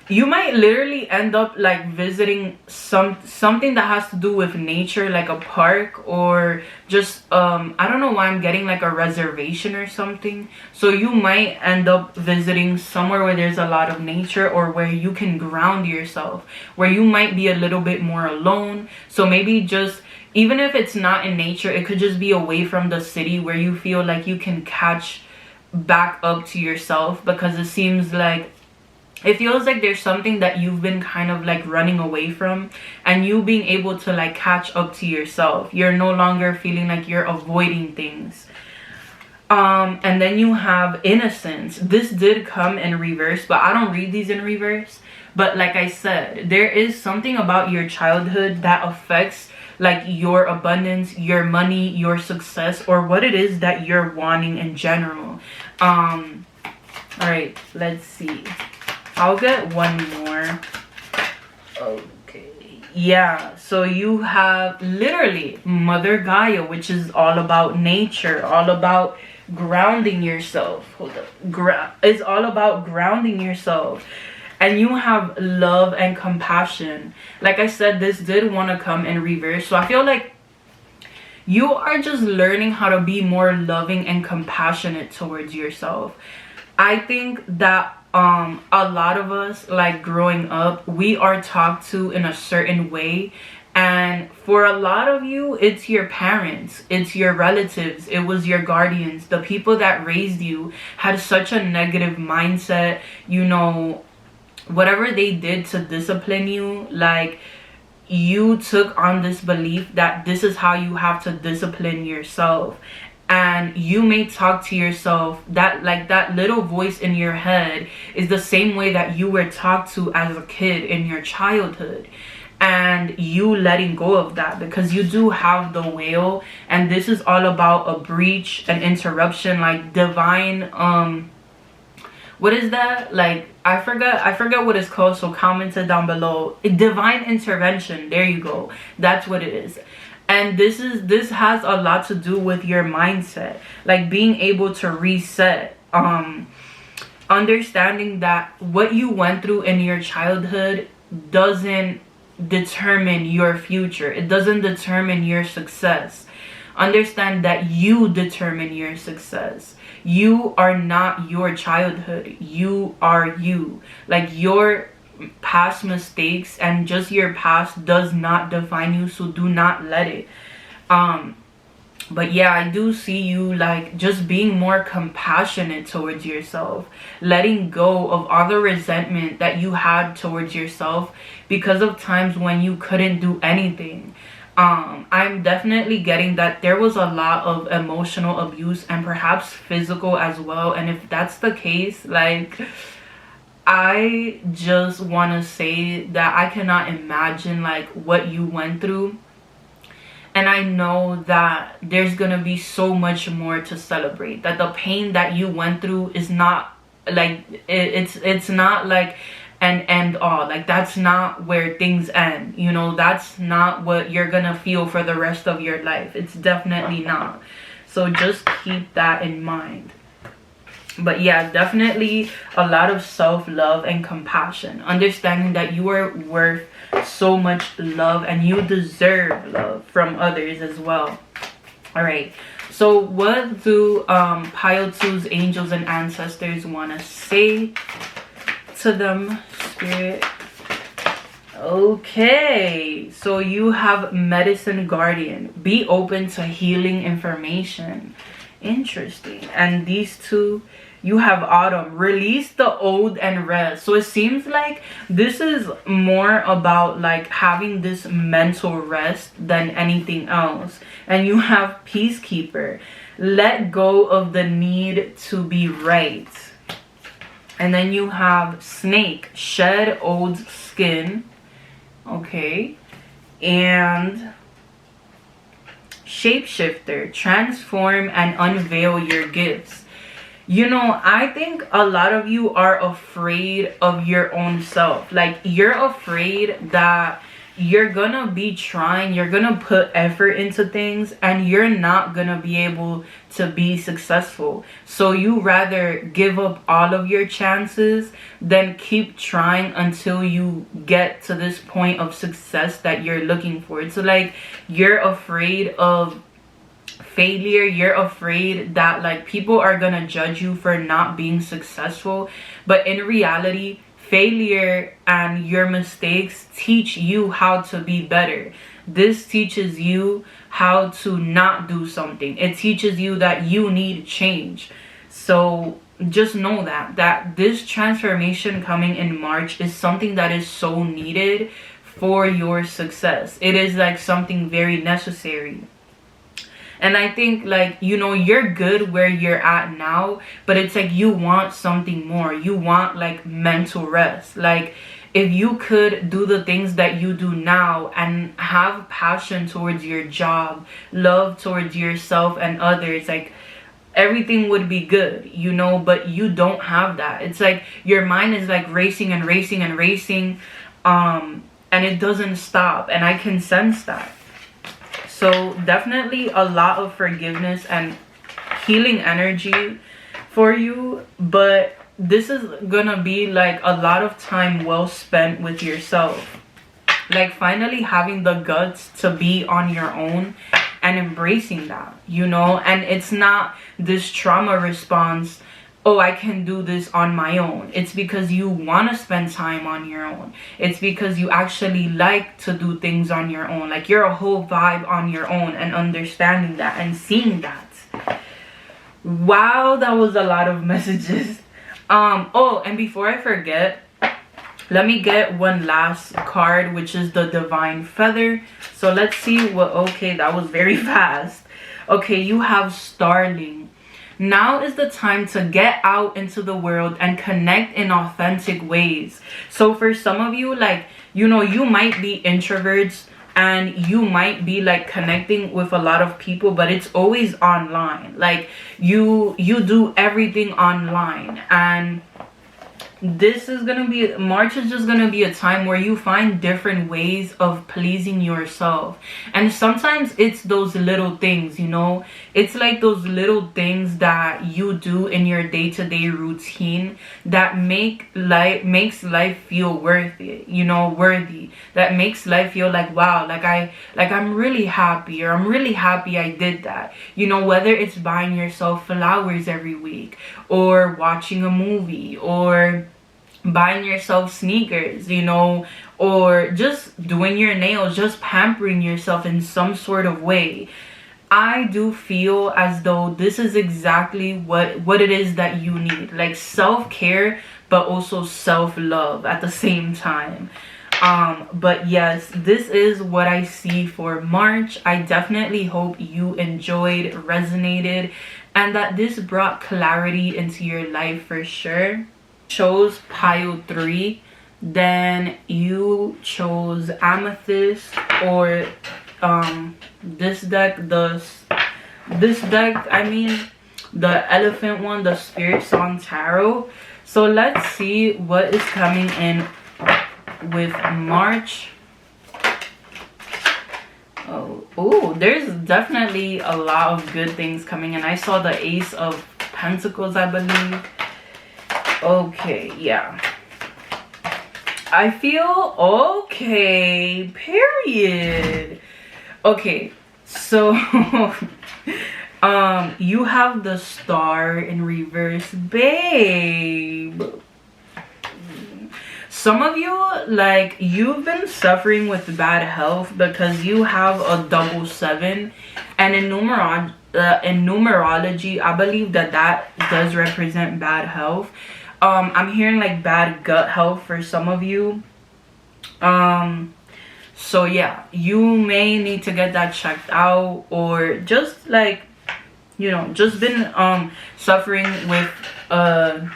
You might literally end up like visiting something that has to do with nature, like a park, or just I don't know why I'm getting like a reservation or something. So you might end up visiting somewhere where there's a lot of nature, or where you can ground yourself, where you might be a little bit more alone. So maybe just, even if it's not in nature, it could just be away from the city, where you feel like you can catch back up to yourself. Because it seems like it feels like there's something that you've been kind of like running away from, and you being able to like catch up to yourself. You're no longer feeling like you're avoiding things. And then you have innocence. This did come in reverse, but I don't read these in reverse. But like I said, there is something about your childhood that affects like your abundance, your money, your success, or what it is that you're wanting in general. All right, let's see. I'll get one more. Okay. Yeah, so you have literally Mother Gaia, which is all about nature, all about grounding yourself. Hold up. It's all about grounding yourself. And you have love and compassion. Like I said, this did want to come in reverse. So I feel like you are just learning how to be more loving and compassionate towards yourself. I think that a lot of us, like growing up, we are talked to in a certain way. And for a lot of you, it's your parents, it's your relatives, it was your guardians. The people that raised you had such a negative mindset, you know, whatever they did to discipline you, like you took on this belief that this is how you have to discipline yourself. And you may talk to yourself, that like that little voice in your head is the same way that you were talked to as a kid in your childhood. And you letting go of that, because you do have the whale, and this is all about a breach, an interruption, like divine what is that, like I forgot what it's called, so comment it down below. Divine intervention, there you go, that's what it is. And this has a lot to do with your mindset, like being able to reset, understanding that what you went through in your childhood doesn't determine your future. It doesn't determine your success. Understand that you determine your success. You are not your childhood. You are you. Like your past mistakes and just your past does not define you, so do not let it. But yeah, I do see you like just being more compassionate towards yourself, letting go of all the resentment that you had towards yourself because of times when you couldn't do anything. I'm definitely getting that there was a lot of emotional abuse and perhaps physical as well. And if that's the case, like, I just want to say that I cannot imagine like what you went through. And I know that there's gonna be so much more to celebrate, that the pain that you went through is not like it's not like an end all. Like that's not where things end, you know. That's not what you're gonna feel for the rest of your life. It's definitely not. So just keep that in mind. But yeah, definitely a lot of self-love and compassion, understanding that you are worth so much love and you deserve love from others as well. All right, so what do pile 2's angels and ancestors want to say to them, spirit? Okay, so you have medicine guardian. Be open to healing information. Interesting. And these two, you have autumn. Release the old and rest. So it seems like this is more about like having this mental rest than anything else. And you have peacekeeper. Let go of the need to be right. And then you have snake. Shed old skin. Okay. And shapeshifter. Transform and unveil your gifts. You know, I think a lot of you are afraid of your own self. Like, you're afraid that you're gonna be trying, you're gonna put effort into things, and you're not gonna be able to be successful. So you rather give up all of your chances than keep trying until you get to this point of success that you're looking for. So like, you're afraid of failure. You're afraid that like people are gonna judge you for not being successful, but in reality, failure and your mistakes teach you how to be better. This teaches you how to not do something. It teaches you that you need change. So just know that this transformation coming in March is something that is so needed for your success. It is like something very necessary. And I think, like, you know, you're good where you're at now, but it's like you want something more. You want like mental rest. Like, if you could do the things that you do now and have passion towards your job, love towards yourself and others, like, everything would be good, you know. But you don't have that. It's like your mind is like racing and racing and racing, and it doesn't stop, and I can sense that. So definitely a lot of forgiveness and healing energy for you, but this is gonna be like a lot of time well spent with yourself, like finally having the guts to be on your own and embracing that, you know. And it's not this trauma response, oh, I can do this on my own. It's because you want to spend time on your own. It's because you actually like to do things on your own. Like, you're a whole vibe on your own, and understanding that and seeing that. Wow, that was a lot of messages. Oh, and before I forget, let me get one last card, which is the Divine Feather. So let's see what, okay, that was very fast. Okay, you have Starling. Now is the time to get out into the world and connect in authentic ways. So for some of you, like, you know, you might be introverts and you might be like connecting with a lot of people, but it's always online. Like, you do everything online, and this is gonna be, March is just gonna be a time where you find different ways of pleasing yourself. And sometimes it's those little things, you know. It's like those little things that you do in your day-to-day routine that makes life feel worthy, you know, worthy. That makes life feel like, wow, I'm really happy, or I'm really happy I did that. You know, whether it's buying yourself flowers every week, or watching a movie, or buying yourself sneakers, you know, or just doing your nails, just pampering yourself in some sort of way. I do feel as though this is exactly what it is that you need, like self-care, but also self-love at the same time. But yes, this is what I see for March. I definitely hope you enjoyed, resonated, and that this brought clarity into your life for sure. Chose pile 3, then you chose Amethyst, or this deck, I mean the elephant one, the Spirit Song Tarot. So let's see what is coming in with March. Oh, there's definitely a lot of good things coming in. I saw the Ace of Pentacles, I believe. Okay, yeah. I feel okay, period. Okay, so you have the Star in reverse, babe. Some of you, like, you've been suffering with bad health because you have a double 7, and in numerology, I believe that does represent bad health. I'm hearing like bad gut health for some of you. So yeah, you may need to get that checked out, or just like, you know, just been suffering with the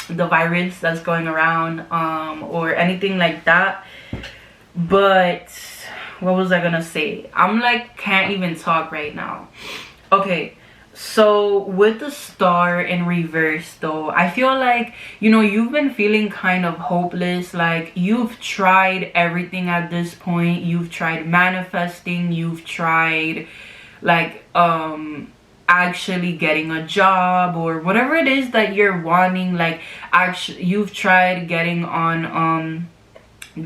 virus that's going around, or anything like that. But what was I gonna say? I'm like, can't even talk right now. Okay, so with the Star in reverse though, I feel like, you know, you've been feeling kind of hopeless. Like, you've tried everything at this point. You've tried manifesting, you've tried like actually getting a job, or whatever it is that you're wanting. Like, actually, you've tried getting on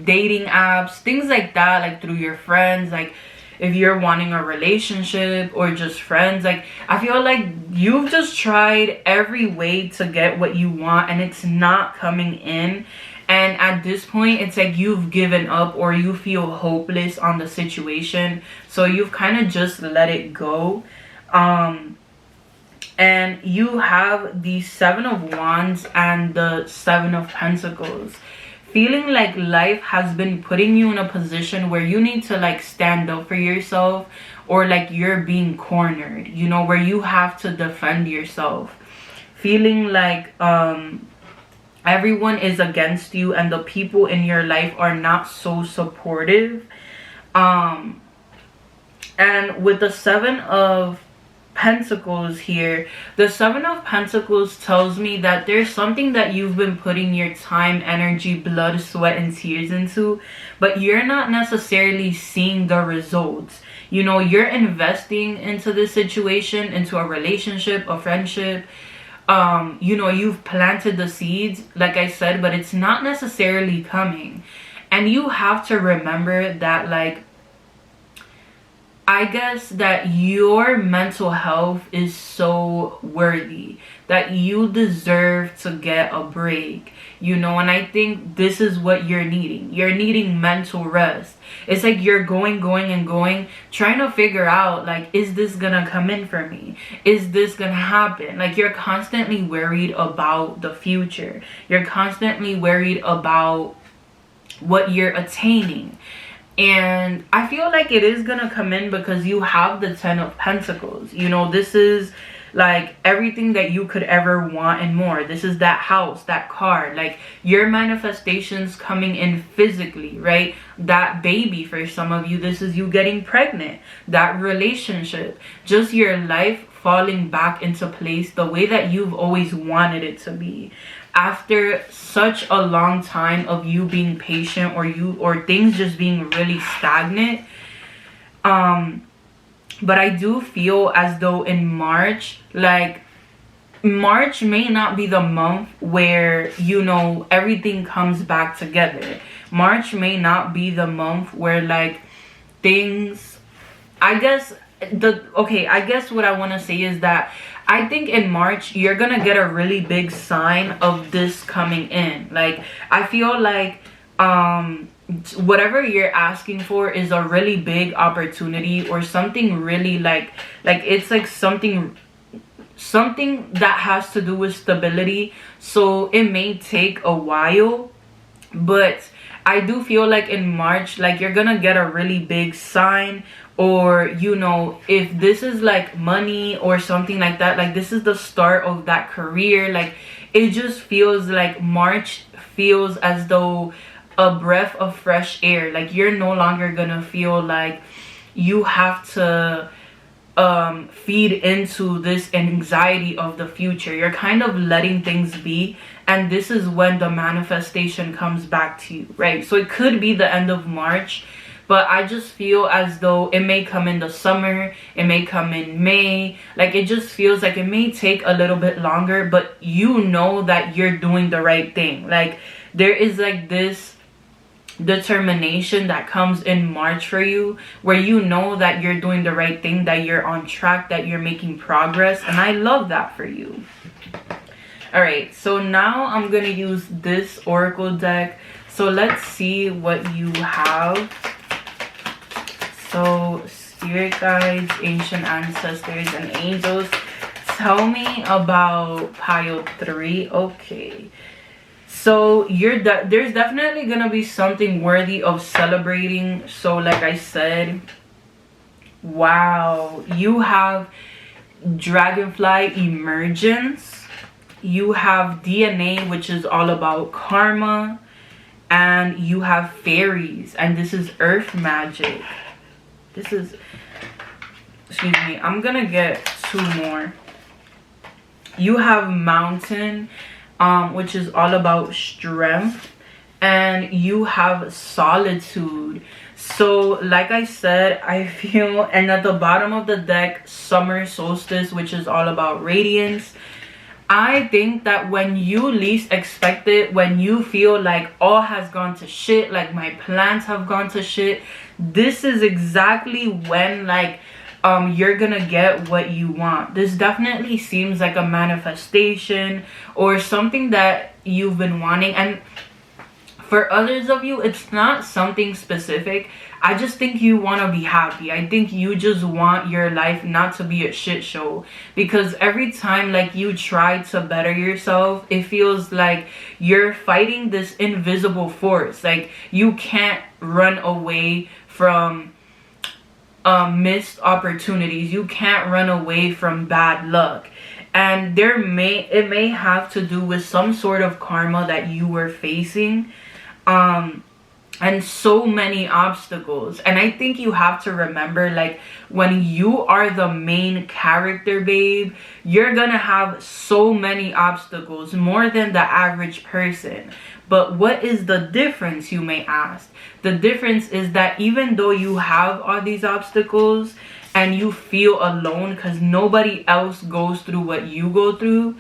dating apps, things like that, like through your friends. Like, if you're wanting a relationship or just friends, like, I feel like you've just tried every way to get what you want, and it's not coming in. And at this point, it's like you've given up, or you feel hopeless on the situation, so you've kind of just let it go. And you have the Seven of Wands and the Seven of Pentacles. Feeling like life has been putting you in a position where you need to like stand up for yourself, or like you're being cornered, you know, where you have to defend yourself. Feeling like everyone is against you and the people in your life are not so supportive. And with the Seven of Pentacles here, the Seven of Pentacles tells me that there's something that you've been putting your time, energy, blood, sweat, and tears into, but you're not necessarily seeing the results. You know, you're investing into this situation, into a relationship, a friendship. You know, you've planted the seeds, like I said, but it's not necessarily coming. And you have to remember that, like, I guess that your mental health is so worthy, that you deserve to get a break, you know. And I think this is what you're needing. You're needing mental rest. It's like you're going, trying to figure out, like, is this gonna come in for me? Is this gonna happen? Like, you're constantly worried about the future. You're constantly worried about what you're attaining. And I feel like it is gonna come in because you have the Ten of Pentacles. You know, this is like everything that you could ever want and more. This is that house, that car, like your manifestations coming in physically, right? That baby, for some of you, this is you getting pregnant. That relationship, just your life falling back into place the way that you've always wanted it to be. After such a long time of you being patient, or things just being really stagnant. But I do feel as though in March, like, March may not be the month where, you know, everything comes back together. March may not be the month where, like, things, I guess what I want to say is that I think in March you're gonna get a really big sign of this coming in. Like, I feel like whatever you're asking for is a really big opportunity, or something really like it's like something that has to do with stability. So it may take a while, but I do feel like in March, like, you're gonna get a really big sign. Or, you know, if this is like money or something like that, like this is the start of that career. Like, it just feels like March feels as though a breath of fresh air. Like, you're no longer gonna feel like you have to feed into this anxiety of the future. You're kind of letting things be, and this is when the manifestation comes back to you, right? So it could be the end of March, but I just feel as though it may come in the summer, it may come in May. Like, it just feels like it may take a little bit longer, but you know that you're doing the right thing. Like, there is like this determination that comes in March for you, where you know that you're doing the right thing, that you're on track, that you're making progress. And I love that for you. All right, so now I'm gonna use this oracle deck. So let's see what you have. So, spirit guides, ancient ancestors, and angels, tell me about pile 3. Okay, so there's definitely gonna be something worthy of celebrating. So, like I said, wow, you have dragonfly emergence, you have DNA, which is all about karma, and you have fairies, and this is earth magic. This is, excuse me, I'm gonna get 2 more. You have mountain, which is all about strength, and you have solitude. So like I said, I feel, and at the bottom of the deck, summer solstice, which is all about radiance. I think that when you least expect it, when you feel like all has gone to shit, like my plans have gone to shit, this is exactly when, like, you're gonna get what you want. This definitely seems like a manifestation or something that you've been wanting. And For others of you, it's not something specific. I just think you want to be happy. I think you just want your life not to be a shit show. Because every time like you try to better yourself, it feels like you're fighting this invisible force. Like you can't run away from missed opportunities. You can't run away from bad luck. And it may have to do with some sort of karma that you were facing. And so many obstacles. And I think you have to remember, like, when you are the main character, babe, you're gonna have so many obstacles, more than the average person. But what is the difference, you may ask? The difference is that even though you have all these obstacles and you feel alone because nobody else goes through what you go through,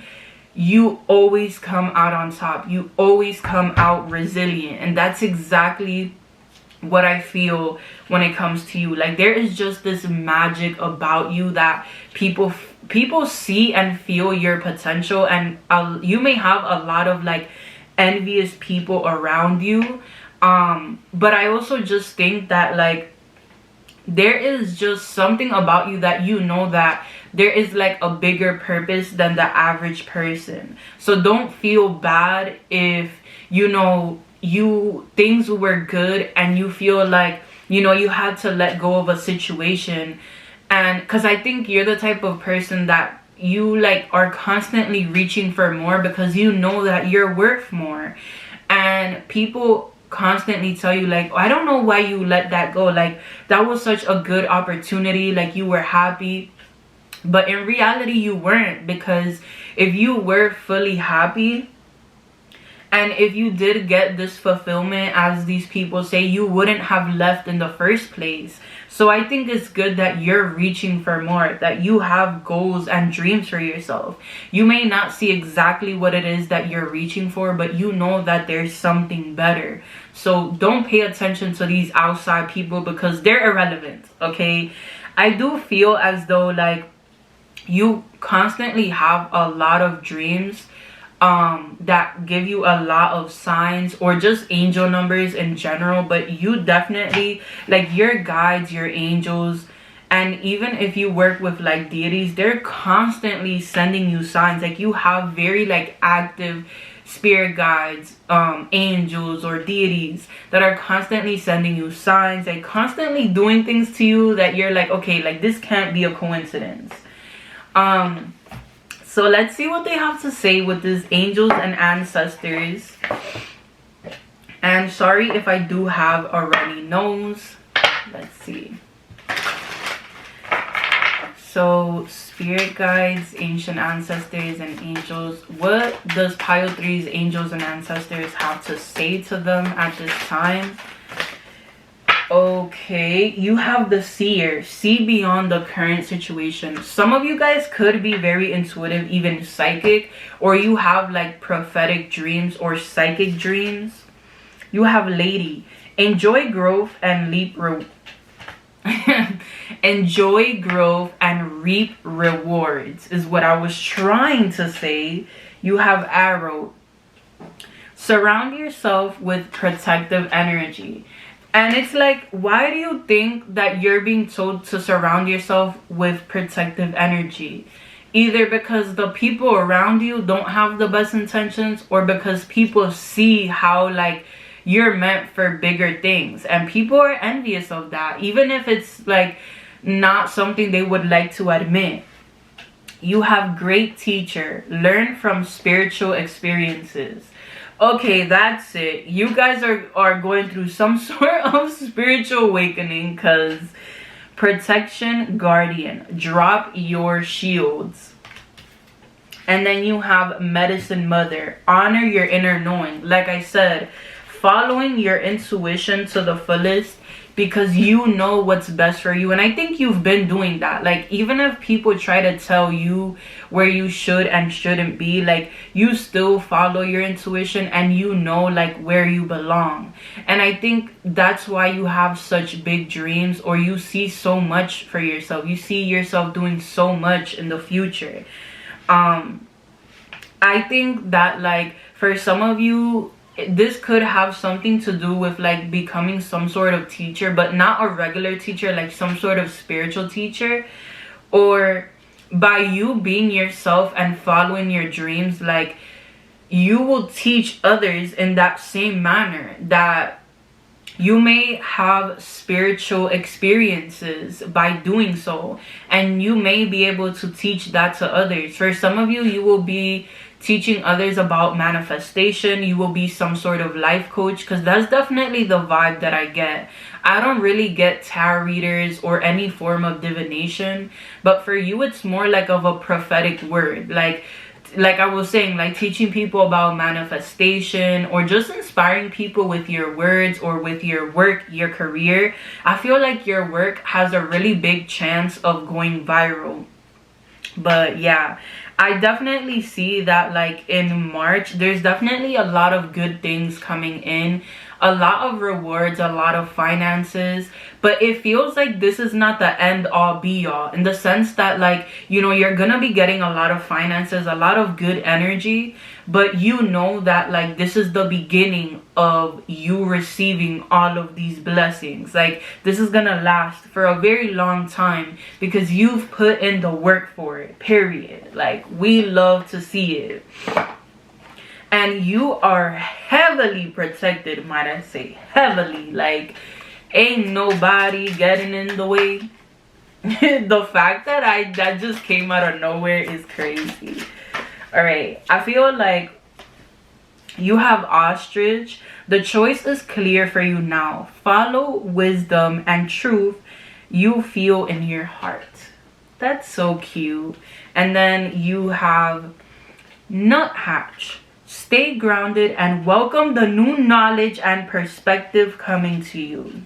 you always come out on top. You always come out resilient. And that's exactly what I feel when it comes to you. Like, there is just this magic about you that people see and feel your potential. And you may have a lot of like envious people around you, but I also just think that like there is just something about you that you know that there is like a bigger purpose than the average person. So don't feel bad if things were good and you feel like you had to let go of a situation. And because I think you're the type of person that you like are constantly reaching for more because you know that you're worth more. And people constantly tell you like, oh, I don't know why you let that go, like that was such a good opportunity, like you were happy. But in reality you weren't, because if you were fully happy and if you did get this fulfillment, as these people say, you wouldn't have left in the first place. So I think it's good that you're reaching for more, that you have goals and dreams for yourself. You may not see exactly what it is that you're reaching for, but you know that there's something better. So don't pay attention to these outside people because they're irrelevant, okay? I do feel as though like you constantly have a lot of dreams that give you a lot of signs or just angel numbers in general. But you definitely, like, your guides, your angels, and even if you work with like deities, they're constantly sending you signs. Like you have very like active spirit guides, angels or deities that are constantly sending you signs, like constantly doing things to you that you're like, okay, like this can't be a coincidence. So let's see what they have to say with these angels and ancestors. And sorry if I do have a runny nose. Let's see. So spirit guides, ancient ancestors, and angels. What does pile 3's angels and ancestors have to say to them at this time? Okay, you have the seer. See beyond the current situation. Some of you guys could be very intuitive, even psychic, or you have like prophetic dreams or psychic dreams. You have lady. Enjoy growth and enjoy growth and reap rewards is what I was trying to say. You have arrow. Surround yourself with protective energy. And it's like, why do you think that you're being told to surround yourself with protective energy? Either because the people around you don't have the best intentions, or because people see how like you're meant for bigger things, and people are envious of that, even if it's like not something they would like to admit. You have great teacher. Learn from spiritual experiences. Okay, that's it. You guys are going through some sort of spiritual awakening, because protection, guardian. Drop your shields. And then you have medicine mother. Honor your inner knowing. Like I said, following your intuition to the fullest, because you know what's best for you. And I think you've been doing that. Like, even if people try to tell you where you should and shouldn't be, like, you still follow your intuition and you know like where you belong. And I think that's why you have such big dreams, or you see so much for yourself. You see yourself doing so much in the future. I think that like for some of you, this could have something to do with like becoming some sort of teacher, but not a regular teacher, like some sort of spiritual teacher. Or by you being yourself and following your dreams, like you will teach others in that same manner, that you may have spiritual experiences by doing so, and you may be able to teach that to others. For some of you, you will be teaching others about manifestation. You will be some sort of life coach, because that's definitely the vibe that I get. I don't really get tarot readers or any form of divination, but for you, it's more like of a prophetic word. Like I was saying, like teaching people about manifestation, or just inspiring people with your words or with your work, your career. I feel like your work has a really big chance of going viral. But yeah, I definitely see that like in March, there's definitely a lot of good things coming in, a lot of rewards, a lot of finances. But it feels like this is not the end all be all, in the sense that like, you know, you're gonna be getting a lot of finances, a lot of good energy, but you know that like this is the beginning of you receiving all of these blessings. Like this is gonna last for a very long time, because you've put in the work for it, period. Like we love to see it. And you are heavily protected, might I say. Heavily. Like, ain't nobody getting in the way. The fact that that just came out of nowhere is crazy. Alright, I feel like you have ostrich. The choice is clear for you now. Follow wisdom and truth you feel in your heart. That's so cute. And then you have nuthatch. Stay grounded and welcome the new knowledge and perspective coming to you.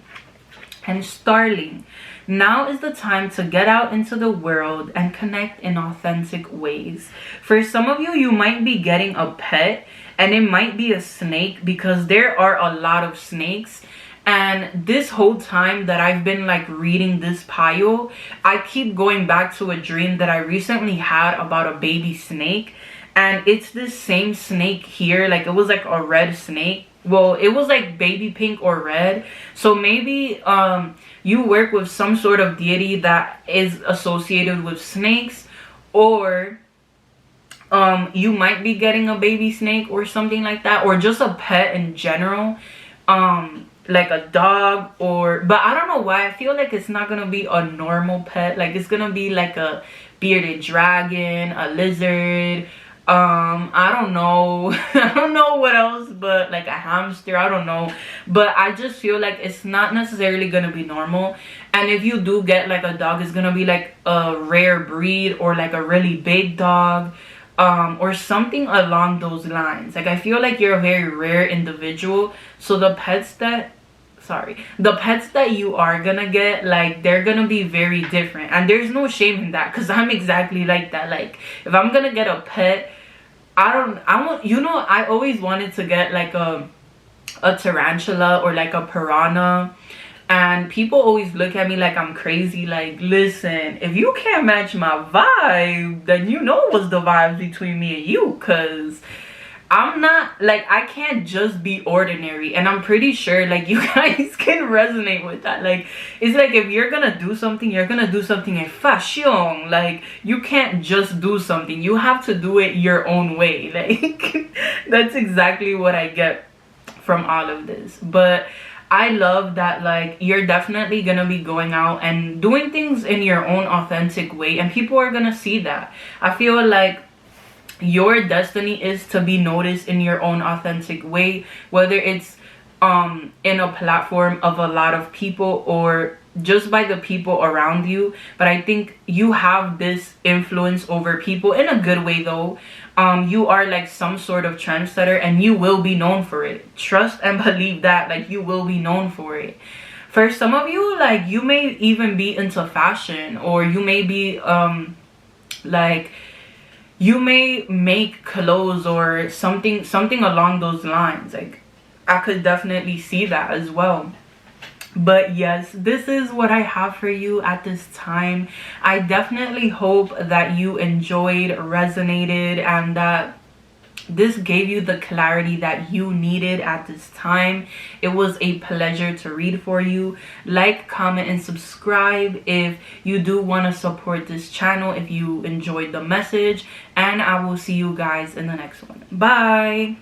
And starling. Now is the time to get out into the world and connect in authentic ways. For some of you, you might be getting a pet, and it might be a snake, because there are a lot of snakes. And this whole time that I've been like reading this pile, I keep going back to a dream that I recently had about a baby snake. And it's this same snake here. Like it was like a red snake. Well, it was like baby pink or red. So maybe you work with some sort of deity that is associated with snakes, or you might be getting a baby snake or something like that, or just a pet in general, like a dog. But I don't know why I feel like it's not gonna be a normal pet. Like it's gonna be like a bearded dragon, a lizard, I don't know. I don't know what else, but like a hamster, I don't know. But I just feel like it's not necessarily gonna be normal. And if you do get like a dog, it's gonna be like a rare breed, or like a really big dog, or something along those lines. Like I feel like you're a very rare individual. So the pets that you are gonna get, like they're gonna be very different, and there's no shame in that, because I'm exactly like that. Like if I'm gonna get a pet, I always wanted to get like a tarantula or like a piranha, and people always look at me like I'm crazy. Like, listen, if you can't match my vibe, then you know what's the vibes between me and you, because I'm not, like, I can't just be ordinary. And I'm pretty sure like you guys can resonate with that. Like it's like if you're gonna do something, you're gonna do something in fashion. Like you can't just do something, you have to do it your own way. Like that's exactly what I get from all of this. But I love that like you're definitely gonna be going out and doing things in your own authentic way, and people are gonna see that. I feel like your destiny is to be noticed in your own authentic way, whether it's in a platform of a lot of people or just by the people around you. But I think you have this influence over people in a good way though. You are like some sort of trendsetter, and you will be known for it. Trust and believe that, like you will be known for it. For some of you, like you may even be into fashion, or you may be like you may make clothes or something along those lines. Like I could definitely see that as well. But yes, this is what I have for you at this time. I definitely hope that you enjoyed, resonated, and that this gave you the clarity that you needed at this time. It was a pleasure to read for you. Like, comment, and subscribe if you do want to support this channel, if you enjoyed the message, and I will see you guys in the next one. Bye.